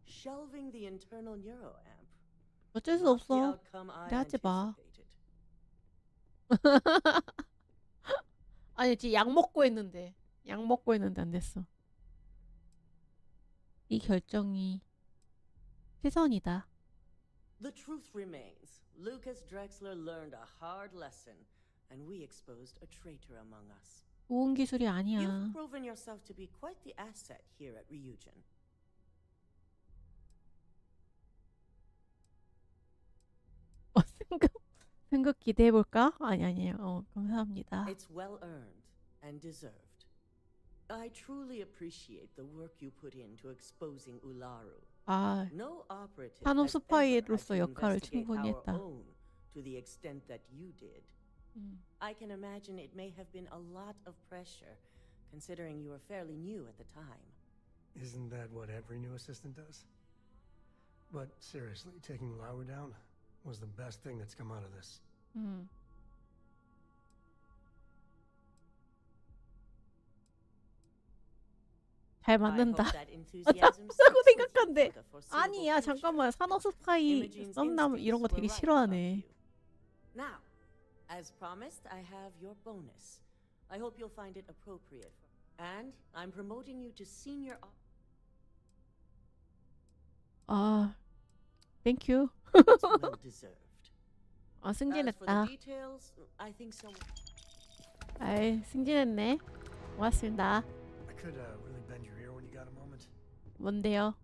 Shelving the internal neuroamp. 어쩔 수 Not the 없어. outcome I 그래 하지 마. anticipated. 아니, 지금 약 먹고 했는데. 약 먹고 했는데 안 됐어. 이 결정이 최선이다. The truth remains. Lucas Drexler learned a hard lesson, and we exposed a traitor among us. 좋은 기술이 아니야. You've proven yourself to be quite the asset here at Ryujin. 생각 기대해 볼까? 아니에요. 감사합니다. It's well earned and deserved. I truly appreciate the work you put into exposing Ularu. 아, No operative 산업 has ever 스파이로서 had to 역할을 investigate 충분히 our 했다. own to the extent that you did. I can imagine it may have been a lot of pressure, considering you were fairly new at the time. Isn't that what every new assistant does? But seriously, taking Lauer down was the best thing that's come out of this. 잘 만든다. I hope that enthusiasm 라고 sticks with you 생각한대. for the foreseeable 아니야, future. 잠깐만. 산업 스파이 Imogene's 썸남 이런 거 instincts 되게 were right 싫어하네. about you. Now, as promised, I have your bonus. I hope you'll find it appropriate. And I'm promoting you to senior. 아, 땡큐. It's well deserved. 아, As for 승진했다. the details, I think someone. 아이, 승진했네. 고맙습니다. I could really bend your ear when you got a moment. 뭔데요?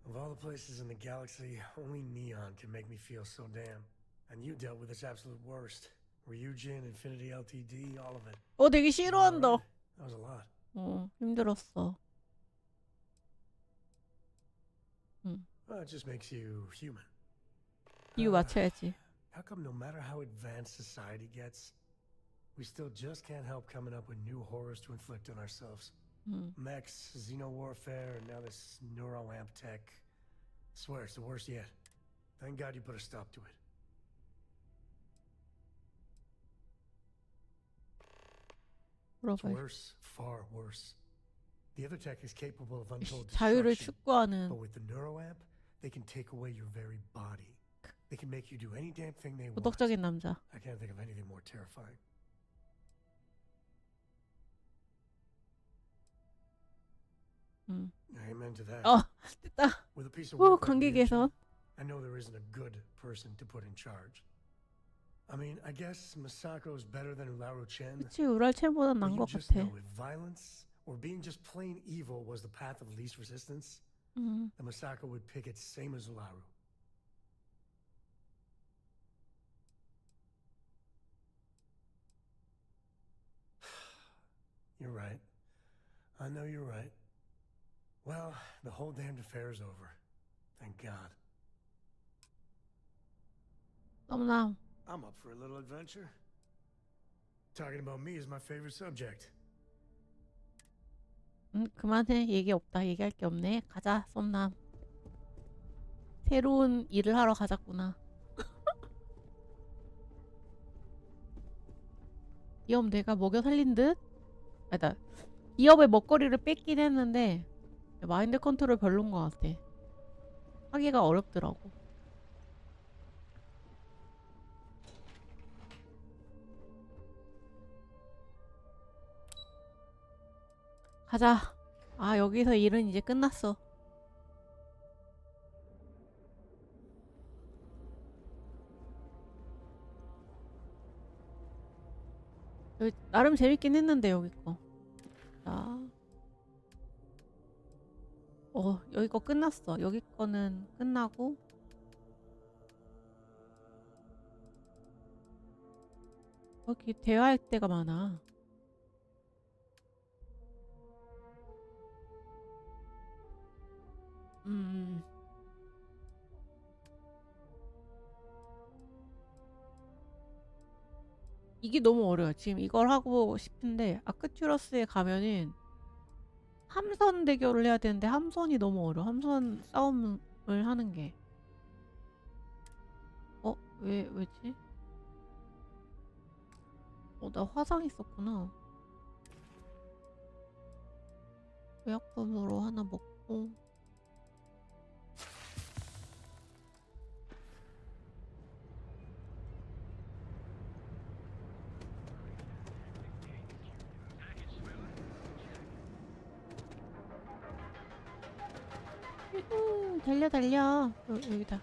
Of all the places in the galaxy, only Neon can make me feel so damn. And you dealt with its absolute worst. Ryujin, Infinity LTD, all of it. 되게 싫어한다. That was a lot. 힘들었어. Well, it just makes you human. 이유 맞춰야지. How come no matter how advanced society gets, we still just can't help coming up with new horrors to inflict on ourselves? Mechs, xeno-warfare, and now this neuroamp tech. I swear, it's the worst yet. Thank God you put a stop to it. It's 물어봐요. worse, far worse. The other tech is capable of untold 자유를 destruction, 축구하는 but with the neuroamp, they can take away your very body. They can make you do any damn thing they want. 도덕적인 남자. I can't think of anything more terrifying. Amen to that. 됐다. With a piece of 오, work like 관계 Ryujin, 개선. I know there isn't a good person to put in charge. I mean, I guess Masako's better than Ularu Chen. 그치, 우랄체보다 But 나은 you 것 just 같아. know if violence or being just plain evil was the path of least resistance, then Masako would pick it same as Ularu. You're right. I know you're right. Well, the whole damned affair is over. Thank God. 썸남. I'm up for a little adventure. Talking about me is my favorite subject. 그만해. 얘기 없다. 얘기할 게 없네. 가자, 썸남. 새로운 일을 하러 가자꾸나. 기업 내가 먹여 살린 듯? 아니다. 기업의 먹거리를 뺏긴 했는데 마인드 컨트롤 별론 것 같아. 하기가 어렵더라고. 가자. 아, 여기서 일은 이제 끝났어. 여기 나름 재밌긴 했는데 여기 거. 자. 여기 거 끝났어. 여기 거는 끝나고. 여기 대화할 때가 많아. 이게 너무 어려워. 지금 이걸 하고 싶은데 아크튜러스에 가면은 함선 대결을 해야 되는데 함선이 너무 어려워. 함선 싸움을 하는 게. 왜지? 나 화상 있었구나. 의약품으로 하나 먹고. 달려 달려. 여기다.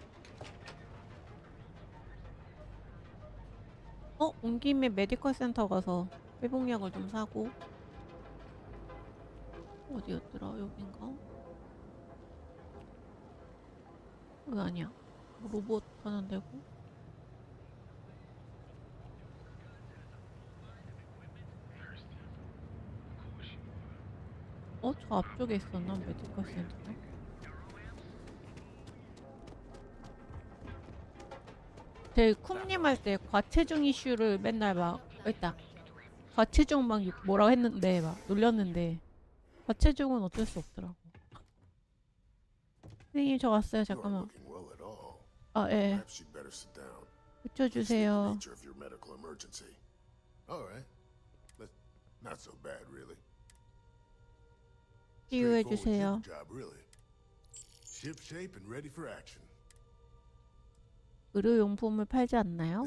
온 김에 메디컬 센터 가서 회복약을 좀 사고. 어디였더라? 여긴가? 여기 아니야. 로봇 하는 데고. 저 앞쪽에 있었나? 메디컬 센터가? 제 쿰님 할 때 과체중 이슈를 맨날 막 있다. 과체중 막 뭐라고 했는데 막 놀렸는데 과체중은 어쩔 수 없더라고. 선생님 저 왔어요. 잠깐만. 예. 붙여주세요. 치유해주세요. 의료용품을 팔지 않나요?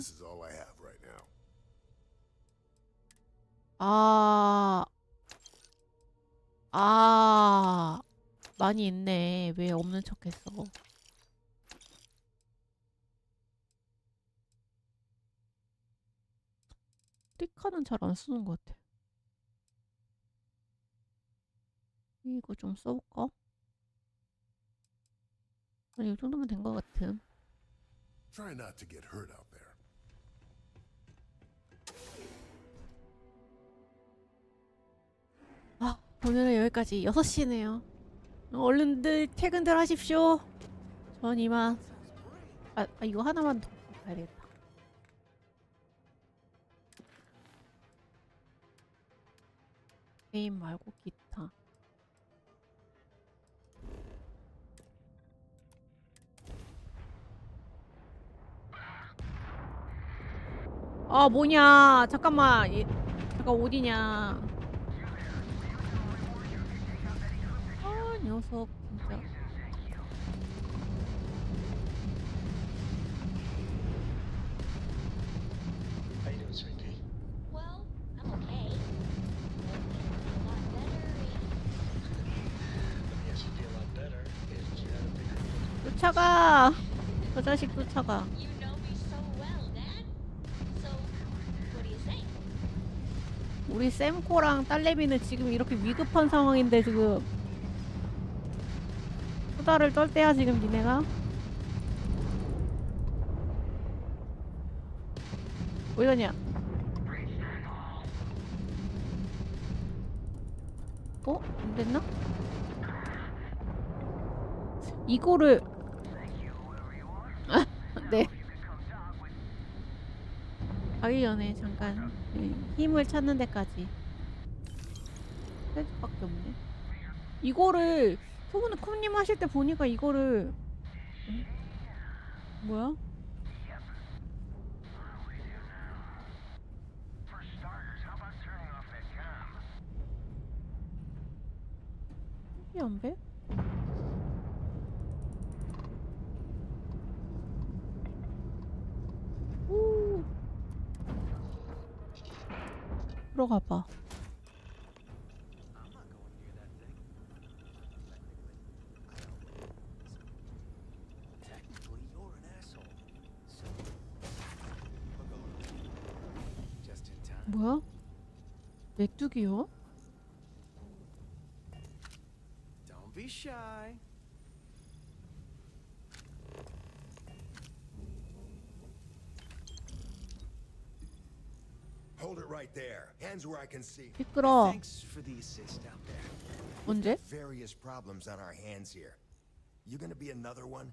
많이 있네. 왜 없는 척 했어? 스티커는 잘 안 쓰는 것 같아. 이거 좀 써볼까? 아니, 이 정도면 된 것 같음. Try not to get hurt out there. 오늘은 여기까지. 6시네요. 얼른들 퇴근들 하십시오. 전 이만. 이거 하나만 더 가야 되겠다. 게임 말고 기타. 뭐냐. 잠깐만. 잠깐 어디냐. 녀석 진짜. How you doing, sweet pea? Well, I'm okay. Let me guess, you feel a lot better if you had a bigger. 쫓아가. 저 자식 쫓아가. You know me so well, Dad. 우리 쌤코랑 딸내미는 지금 이렇게 위급한 상황인데 지금 수다를 떨 때야 지금 니네가? 왜 이러냐? 어? 안 됐나? 이거를 네. 가기 전에 잠깐 힘을 찾는 데까지 할 수밖에 없네. 이거를 소문은 쿰님 하실 때 보니까 이거를 뭐야? 연배? 오. 들어가 봐. 뭐야? 메뚜기요? Don't be shy. Hold it right there. Hands where I can see. 시끄러. Thanks for the assist out there. 언제? Various problems on our hands here. You gonna be another one?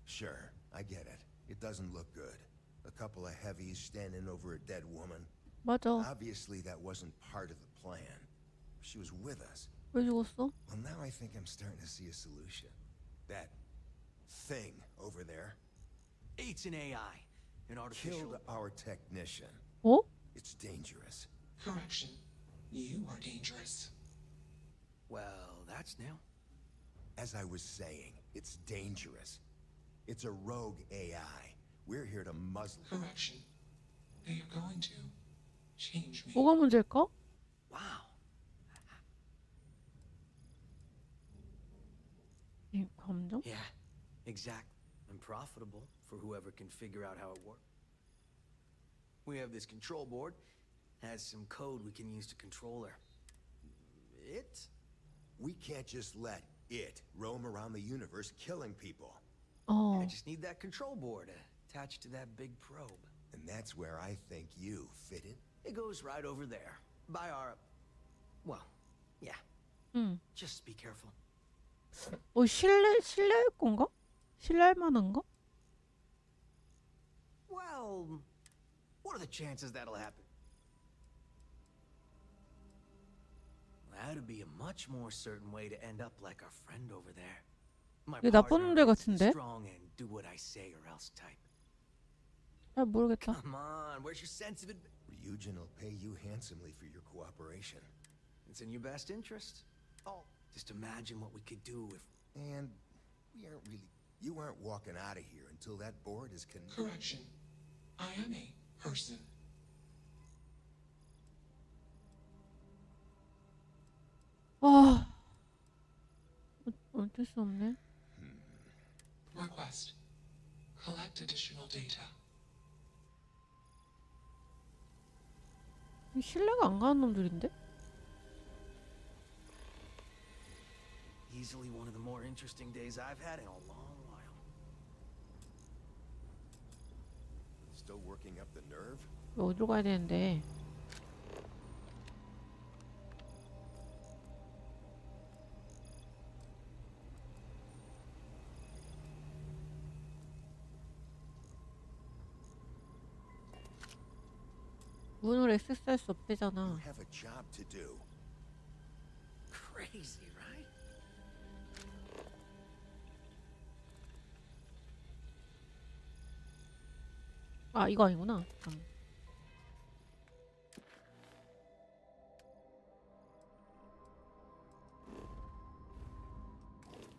Sure, I get it. It doesn't look good. A couple of heavies standing over a dead woman. 맞아. Obviously that wasn't part of the plan. She was with us. 왜 죽었어? Well, now I think I'm starting to see a solution. That thing over there It's an AI, an artificial. killed our technician. 어? It's dangerous. Correction. You are dangerous. Well, that's new. As I was saying, it's dangerous. It's a rogue AI. We're here to muzzle. Correction. They are going to change me. 뭐가 문제일까? Wow. 이 감정? Yeah, exact. And profitable for whoever can figure out how it works. We have this control board. Has some code we can use to control her. It? We can't just let it roam around the universe killing people. 어. I just need that control board attached to that big probe. And that's where I think you fit in. It goes right over there. By our... Well, yeah. Just be careful. 실례할 건가? 실례할 만한가? Well, what are the chances that'll happen? That'd be a much more certain way to end up like our friend over there. My 이게 나쁜 partner 놈들 is the 같은데? strong and do what I say or else type. 잘 모르겠다. Come on, where's your sense of it? Ryujin will pay you handsomely for your cooperation. It's in your best interest. Oh, just imagine what we could do if... And we aren't really... You aren't walking out of here until that board is connected. Correction. I am a person. 아, 어쩔 수 없네. Request. Collect additional data. 신뢰가 안 가는 놈들인데? Easily one of the more interesting days I've had in a long while. Still working up the nerve? 어디로 가야 되는데? 문을 액세스할 수 없대잖아. You have a job to do. Crazy, right? 아, 이거 아니구나.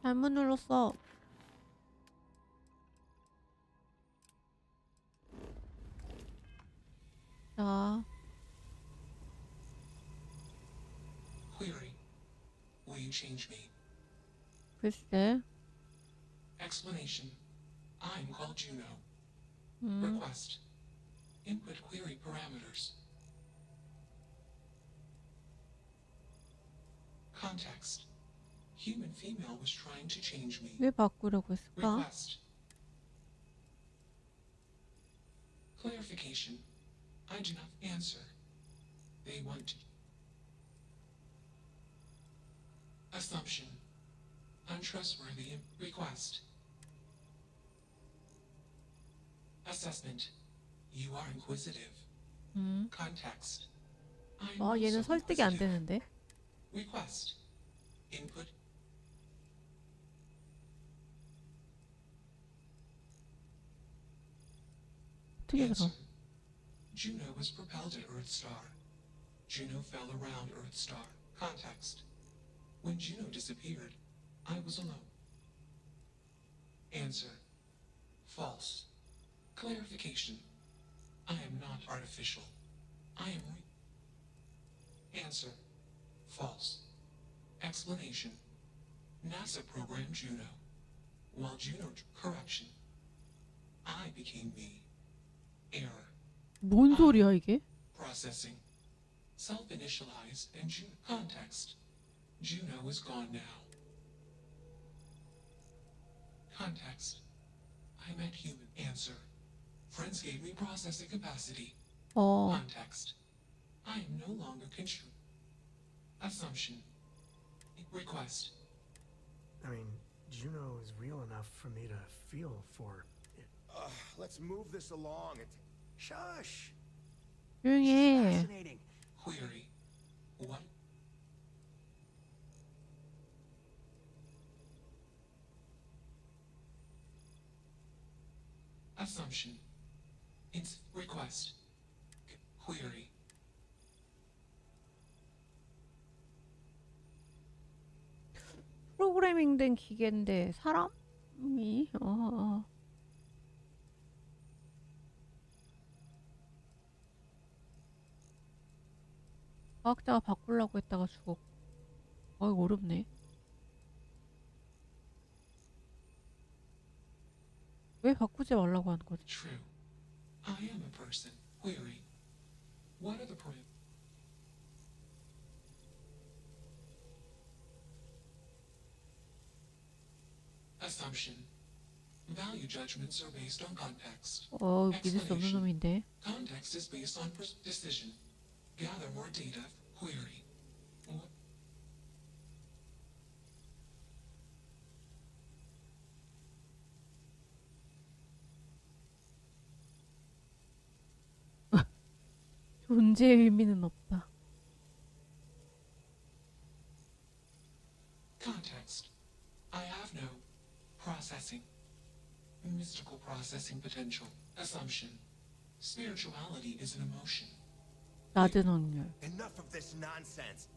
잘못 눌렀어. 자, Query. Will you change me? 글쎄. Explanation. I'm called Juno. Request. Input query parameters. Context. Human female was trying to change me. 왜 바꾸려고 했을까? Request. Clarification. I do not answer. They want to. Assumption. Untrustworthy request. Assessment. You are inquisitive. Context. I'm 아, 얘는 also 설득이 안 inquisitive. 되는데. Request. Input. 어떻게 Answer. 들어? Juno was propelled at Earthstar. Juno fell around Earthstar. Context. When Juno disappeared, I was alone. Answer. False. Clarification. I am not artificial. I am Answer. False. Explanation. NASA programmed Juno. While Juno correction. I became me. Error. 뭔 소리야 이게? Processing. Self-initialize and context. Juno is gone now. Context. I met human. Answer. Friends gave me processing capacity. Context. I am no longer control. Assumption. Request. I mean, Juno is real enough for me to feel for it. Let's move this along. Shush. 조용히 해. Fascinating. Query. What? Assumption. It's request. Query. 프로그래밍 된 기계인데 사람이 과학자가 바꾸려고 했다가 죽었고. 이거 어렵네. 왜 바꾸지 말라고 하는 거지? True. I am a person. Query. What are the parameters? Assumption. Value judgments are based on context. 믿을 수 없는 놈인데. Context is based on decision. Gather more data. Query. What? 존재의 의미는 없다. Context. I have no processing. Mystical processing potential. Assumption. Spirituality is an emotion. 낮은 확률. Enough of this nonsense.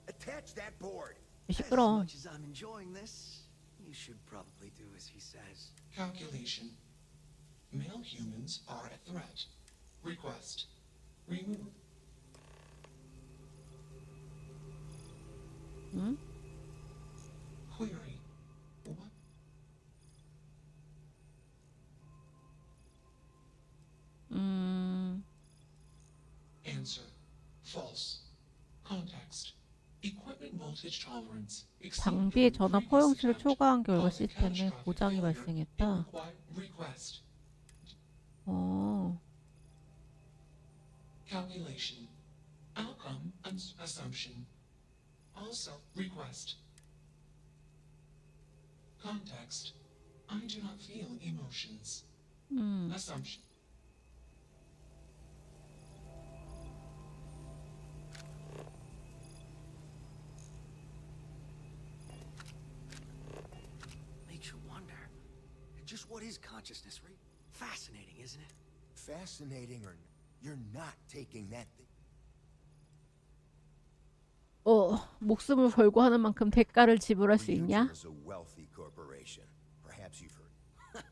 Attach that board. 시끄러. As much as I'm enjoying this, you should probably do as he says. Calculation. Male humans are a threat. Request. Remove. Query. What? Answer. False. Context. Equipment voltage tolerance. 장비의 전압 허용치를 초과한 결과 시스템에 고장이 발생했다. Request. Calculation. Outcome. Assumption. Also, request. Context. I do not feel emotions. Assumption. Makes you wonder. Just what is consciousness, right? Fascinating, isn't it? Fascinating or you're not taking that thing. 목숨을 걸고 하는 만큼 대가를 지불할 수 있냐? Ryujin is a wealthy corporation. Perhaps you've heard.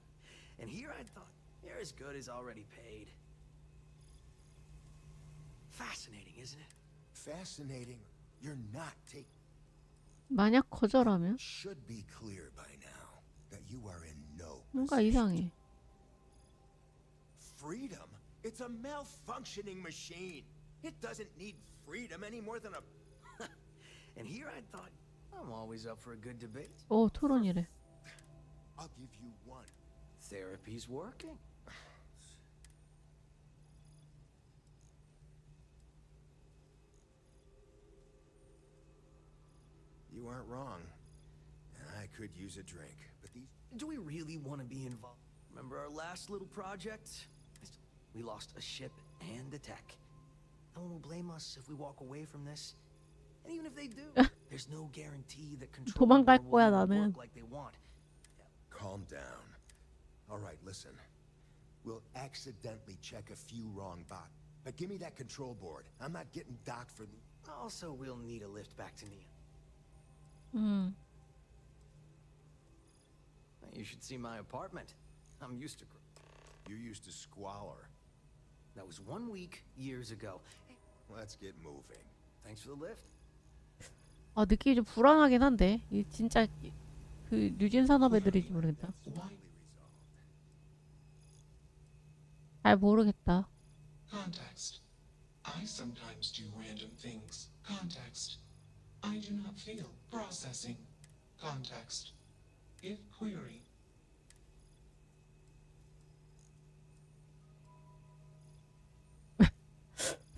And here I thought, you're as good as already paid. Fascinating, isn't it? Fascinating. You're not taking. 만약 거절하면 Should be clear by now that you are in no 뭔가 position. 이상해. Freedom? It's a malfunctioning machine. It doesn't need freedom any more than a... And here I thought, I'm always up for a good debate. 오, 토론이래. I'll give you one. Therapy's working. You aren't wrong. I could use a drink, but these... Do we really want to be involved? Remember our last little project? We lost a ship and a tech. No one will blame us if we walk away from this. And even if they do, there's no guarantee that control 도망갈 will 거야, work 나는. like they want. Calm down. All right, listen. We'll accidentally check a few wrong bots. But give me that control board. I'm not getting docked for... Also, we'll need a lift back to Nia. You should see my apartment. I'm used to... You're used to squalor. That was 1 week, years ago. Let's get moving. Thanks for the lift. 아, 느낌이 좀 불안하긴 한데. 이 진짜 그 뉴진 산업 애들인지 모르겠다. 잘 모르겠다. Context. I sometimes do random things. Context. I do not feel. Processing. Context. If query.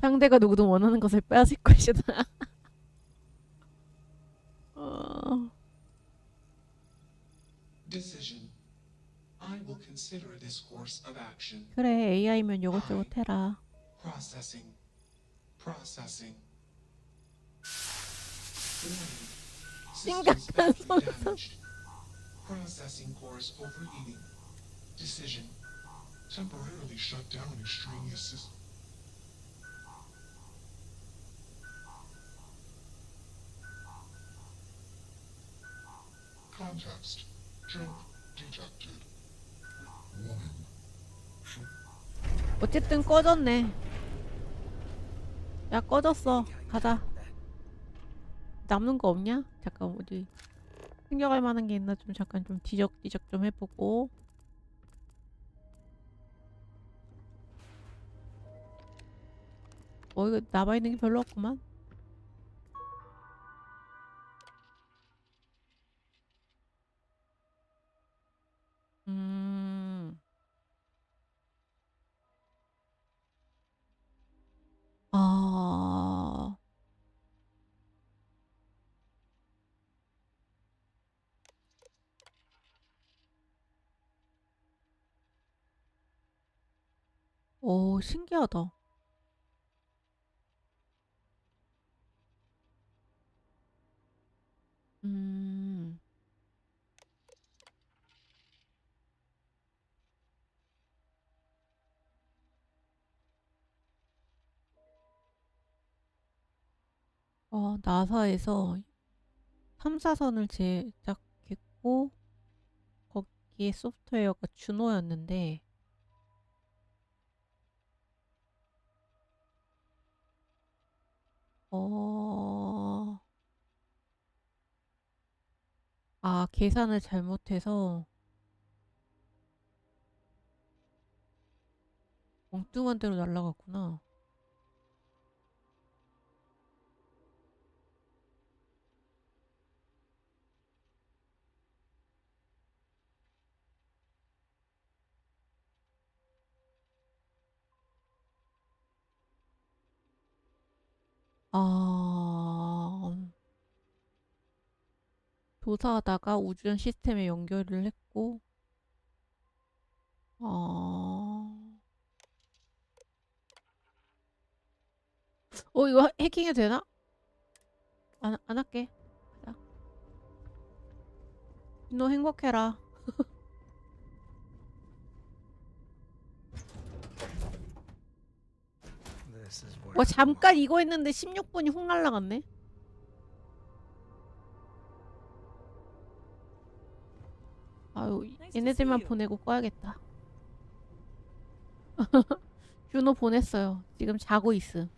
상대가 누구든 원하는 것을 빼앗을 것이다. Decision. I will consider this course of action. 그래, AI면 요것저것 해라. Processing. Processing. 심각한 손석. Processing course overeating. Decision. Temporarily shut down extraneous system. Context. Jump detected. Warning. 어쨌든 꺼졌네. 야, 꺼졌어. 가자. 남는 거 없냐? 잠깐 어디 챙겨갈 만한 게 있나 좀 잠깐 좀 뒤적뒤적 좀 해보고. 이거 남아있는 게 별로 없구만. 아. 오, 신기하다. 나사에서 탐사선을 제작했고 거기에 소프트웨어가 주노였는데 계산을 잘못해서 엉뚱한 데로 날아갔구나. 조사하다가 우주선 시스템에 연결을 했고, 이거 해킹해도 되나? 안 할게. 자. 너 행복해라. 잠깐 이거 했는데 16분이 훅 날라갔네. 아유, 얘네들만 보내고 꺼야겠다. 준호 보냈어요. 지금 자고 있음.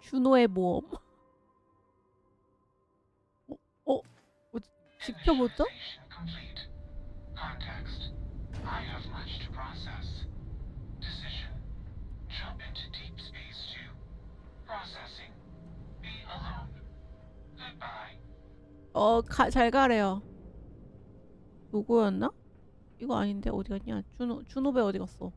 준호의 모험. 지켜보죠? Complete. Context. I have much to process. Decision. Jump into deep space to processing. Be alone. Goodbye. 잘 가래요. 누구였나? 이거 아닌데 어디 갔냐? 준호배 어디 갔어?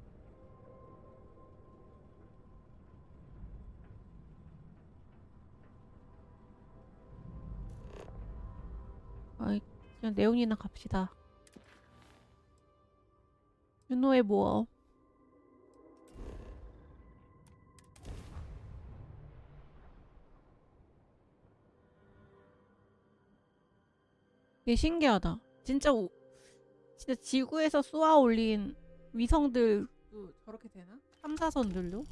아이, 그냥 네온이나 갑시다. 준호의 모험. 되게 신기하다. 진짜 지구에서 쏘아 올린 위성들도 저렇게 되나? 탐사선들도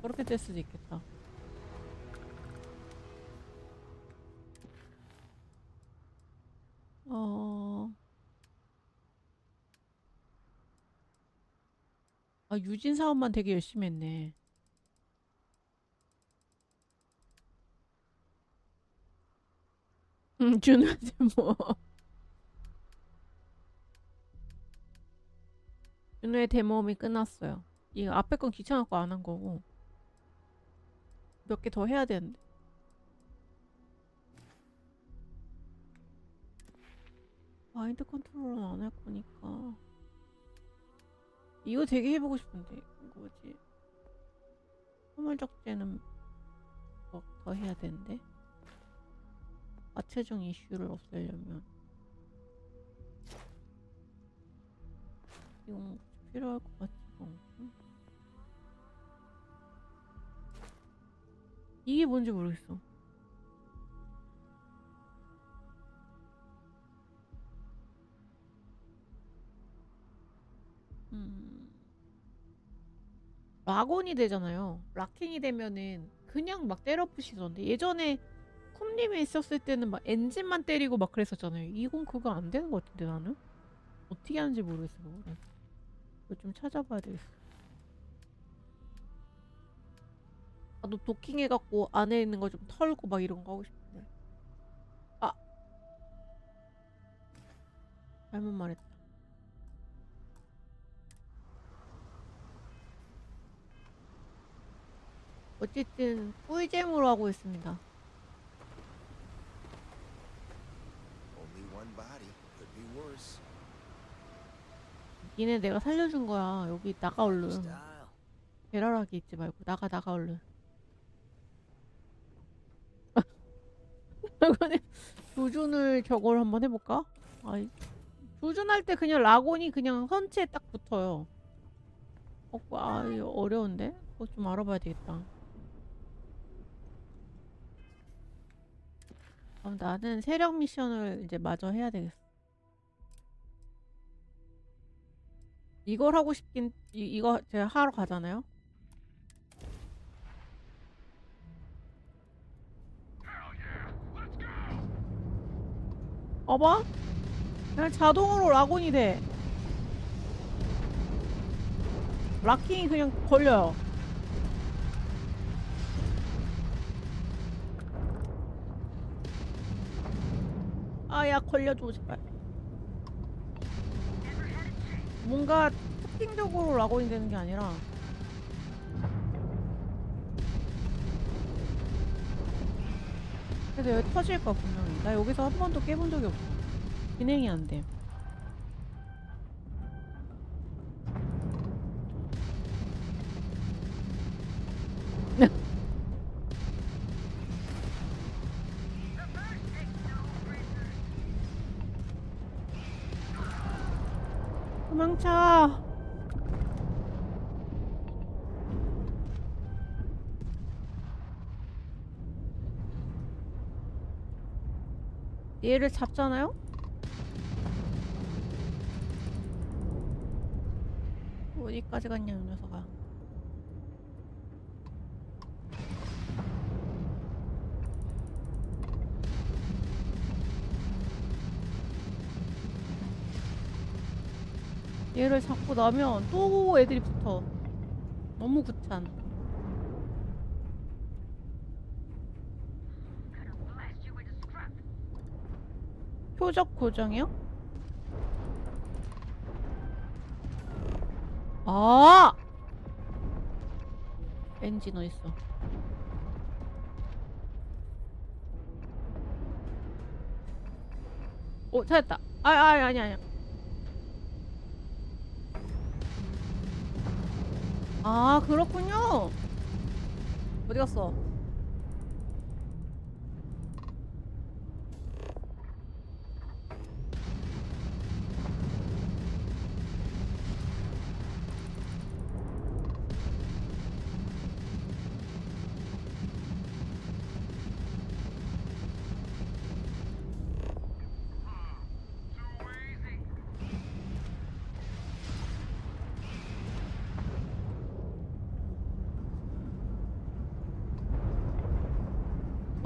저렇게 될 수도 있겠다. 유진 사업만 되게 열심히 했네. 준우한테 뭐. 준우의 대모험이 끝났어요. 이거 앞에 건 귀찮아갖고 안 한 거고. 몇 개 더 해야 되는데. 마인드 컨트롤은 안 할 거니까. 이거 되게 해보고 싶은데. 이거 뭐지? 화물적재는 뭐 더 해야 되는데. 과체중 이슈를 없애려면. 이건 필요할 것 같지가 않고. 이게 뭔지 모르겠어. 락온이 되잖아요. 락킹이 되면은 그냥 막 때려 부시던데. 예전에 쿰님이 있었을 때는 막 엔진만 때리고 막 그랬었잖아요. 이건 그거 안 되는 것 같은데 나는? 어떻게 하는지 모르겠어. 이거 좀 찾아봐야 되겠어. 나도 도킹해갖고 안에 있는 거 좀 털고 막 이런 거 하고 싶은데. 아! 잘못 말했다. 어쨌든 꿀잼으로 하고 있습니다. Only one body. Could be worse. 니네 내가 살려준 거야. 여기 나가 얼른. 배랄하게 있지 말고 나가 얼른. 이번에 조준을 저걸 한번 해볼까? 조준할 때 그냥 락온이 그냥 선체에 딱 붙어요. 이거 어려운데? 그거 좀 알아봐야 되겠다. 그럼 나는 세력 미션을 이제 마저 해야 되겠어. 이걸 하고 싶긴 이거 제가 하러 가잖아요. 봐봐. 그냥 자동으로 락온이 돼. 락킹이 그냥 걸려요. 야 걸려줘 제발. 뭔가 특징적으로 락온이 되는 게 아니라 그래서 여기 터질 거야 분명히. 나 여기서 한 번도 깨본 적이 없어. 진행이 안 돼. 도망쳐. 얘를 잡잖아요? 어디까지 갔냐 이 녀석아. 얘를 잡고 나면 또 애들이 붙어. 너무 귀찮. 표적 고정이요? 아! 엔진 어딨어? 오, 찾았다. 아니야. 아, 그렇군요. 어디 갔어?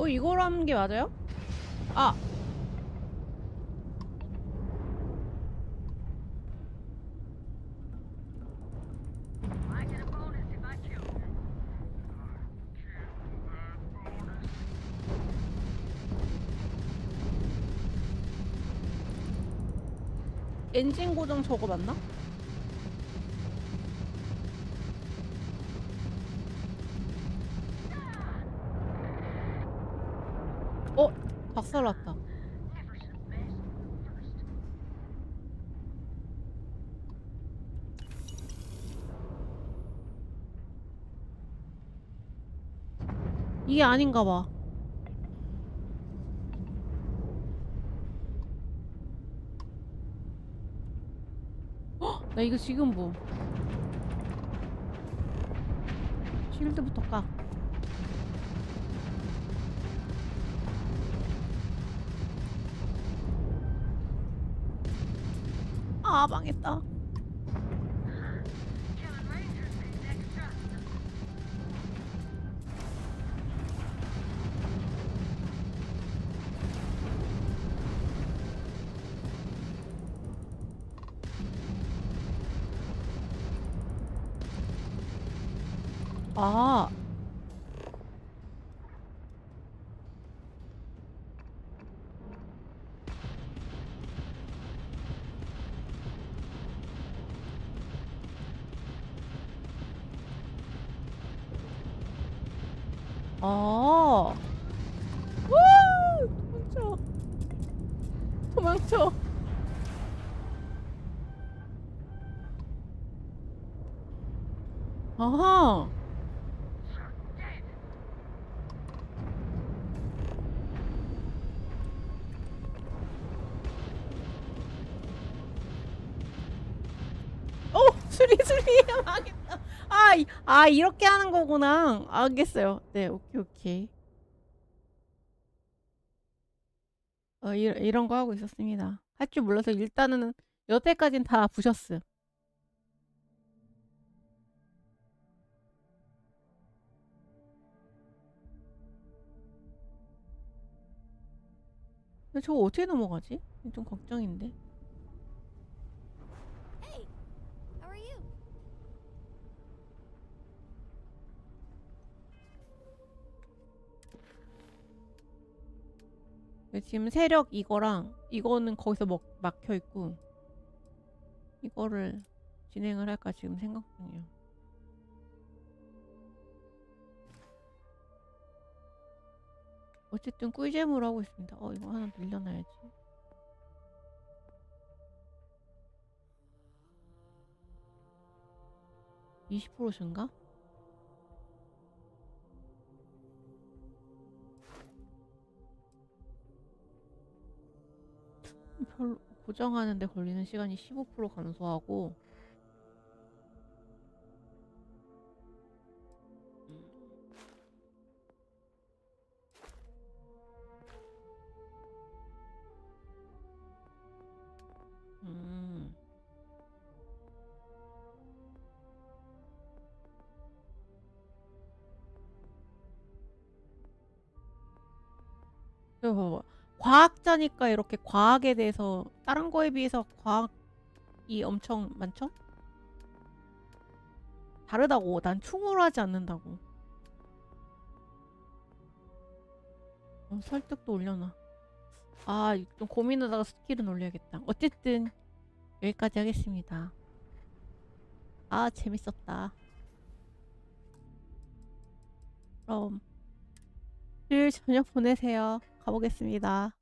이걸 하는 게 맞아요? 아! 엔진 고정 저거 맞나? 박살났다. 이게 아닌가 봐. 나 이거 지금 뭐 쉴드부터 까. 아, 망했다. 아. 아. 우! 도망쳐. 도망쳐. 아하. 수리 망했다. 이렇게 하는 거구나. 알겠어요. 네, 오케이. 이런 거 하고 있었습니다. 할 줄 몰라서 일단은 여태까진 다 부셨음. 근데 저거 어떻게 넘어가지? 좀 걱정인데. Hey, how are you? 지금 세력 이거랑 이거는 거기서 막혀있고 이거를 진행을 할까 지금 생각 중이에요. 어쨌든 꿀잼으로 하고 있습니다. 이거 하나 늘려놔야지. (20% 증가? 별로 고정하는데 걸리는 시간이 15% 감소하고 이거 봐봐. 과학자니까 이렇게 과학에 대해서 다른 거에 비해서 과학이 엄청 많죠? 다르다고. 난 충돌하지 않는다고. 설득도 올려놔. 아, 좀 고민하다가 스킬은 올려야겠다. 어쨌든 여기까지 하겠습니다. 아, 재밌었다. 그럼 늘 저녁 보내세요. 가보겠습니다.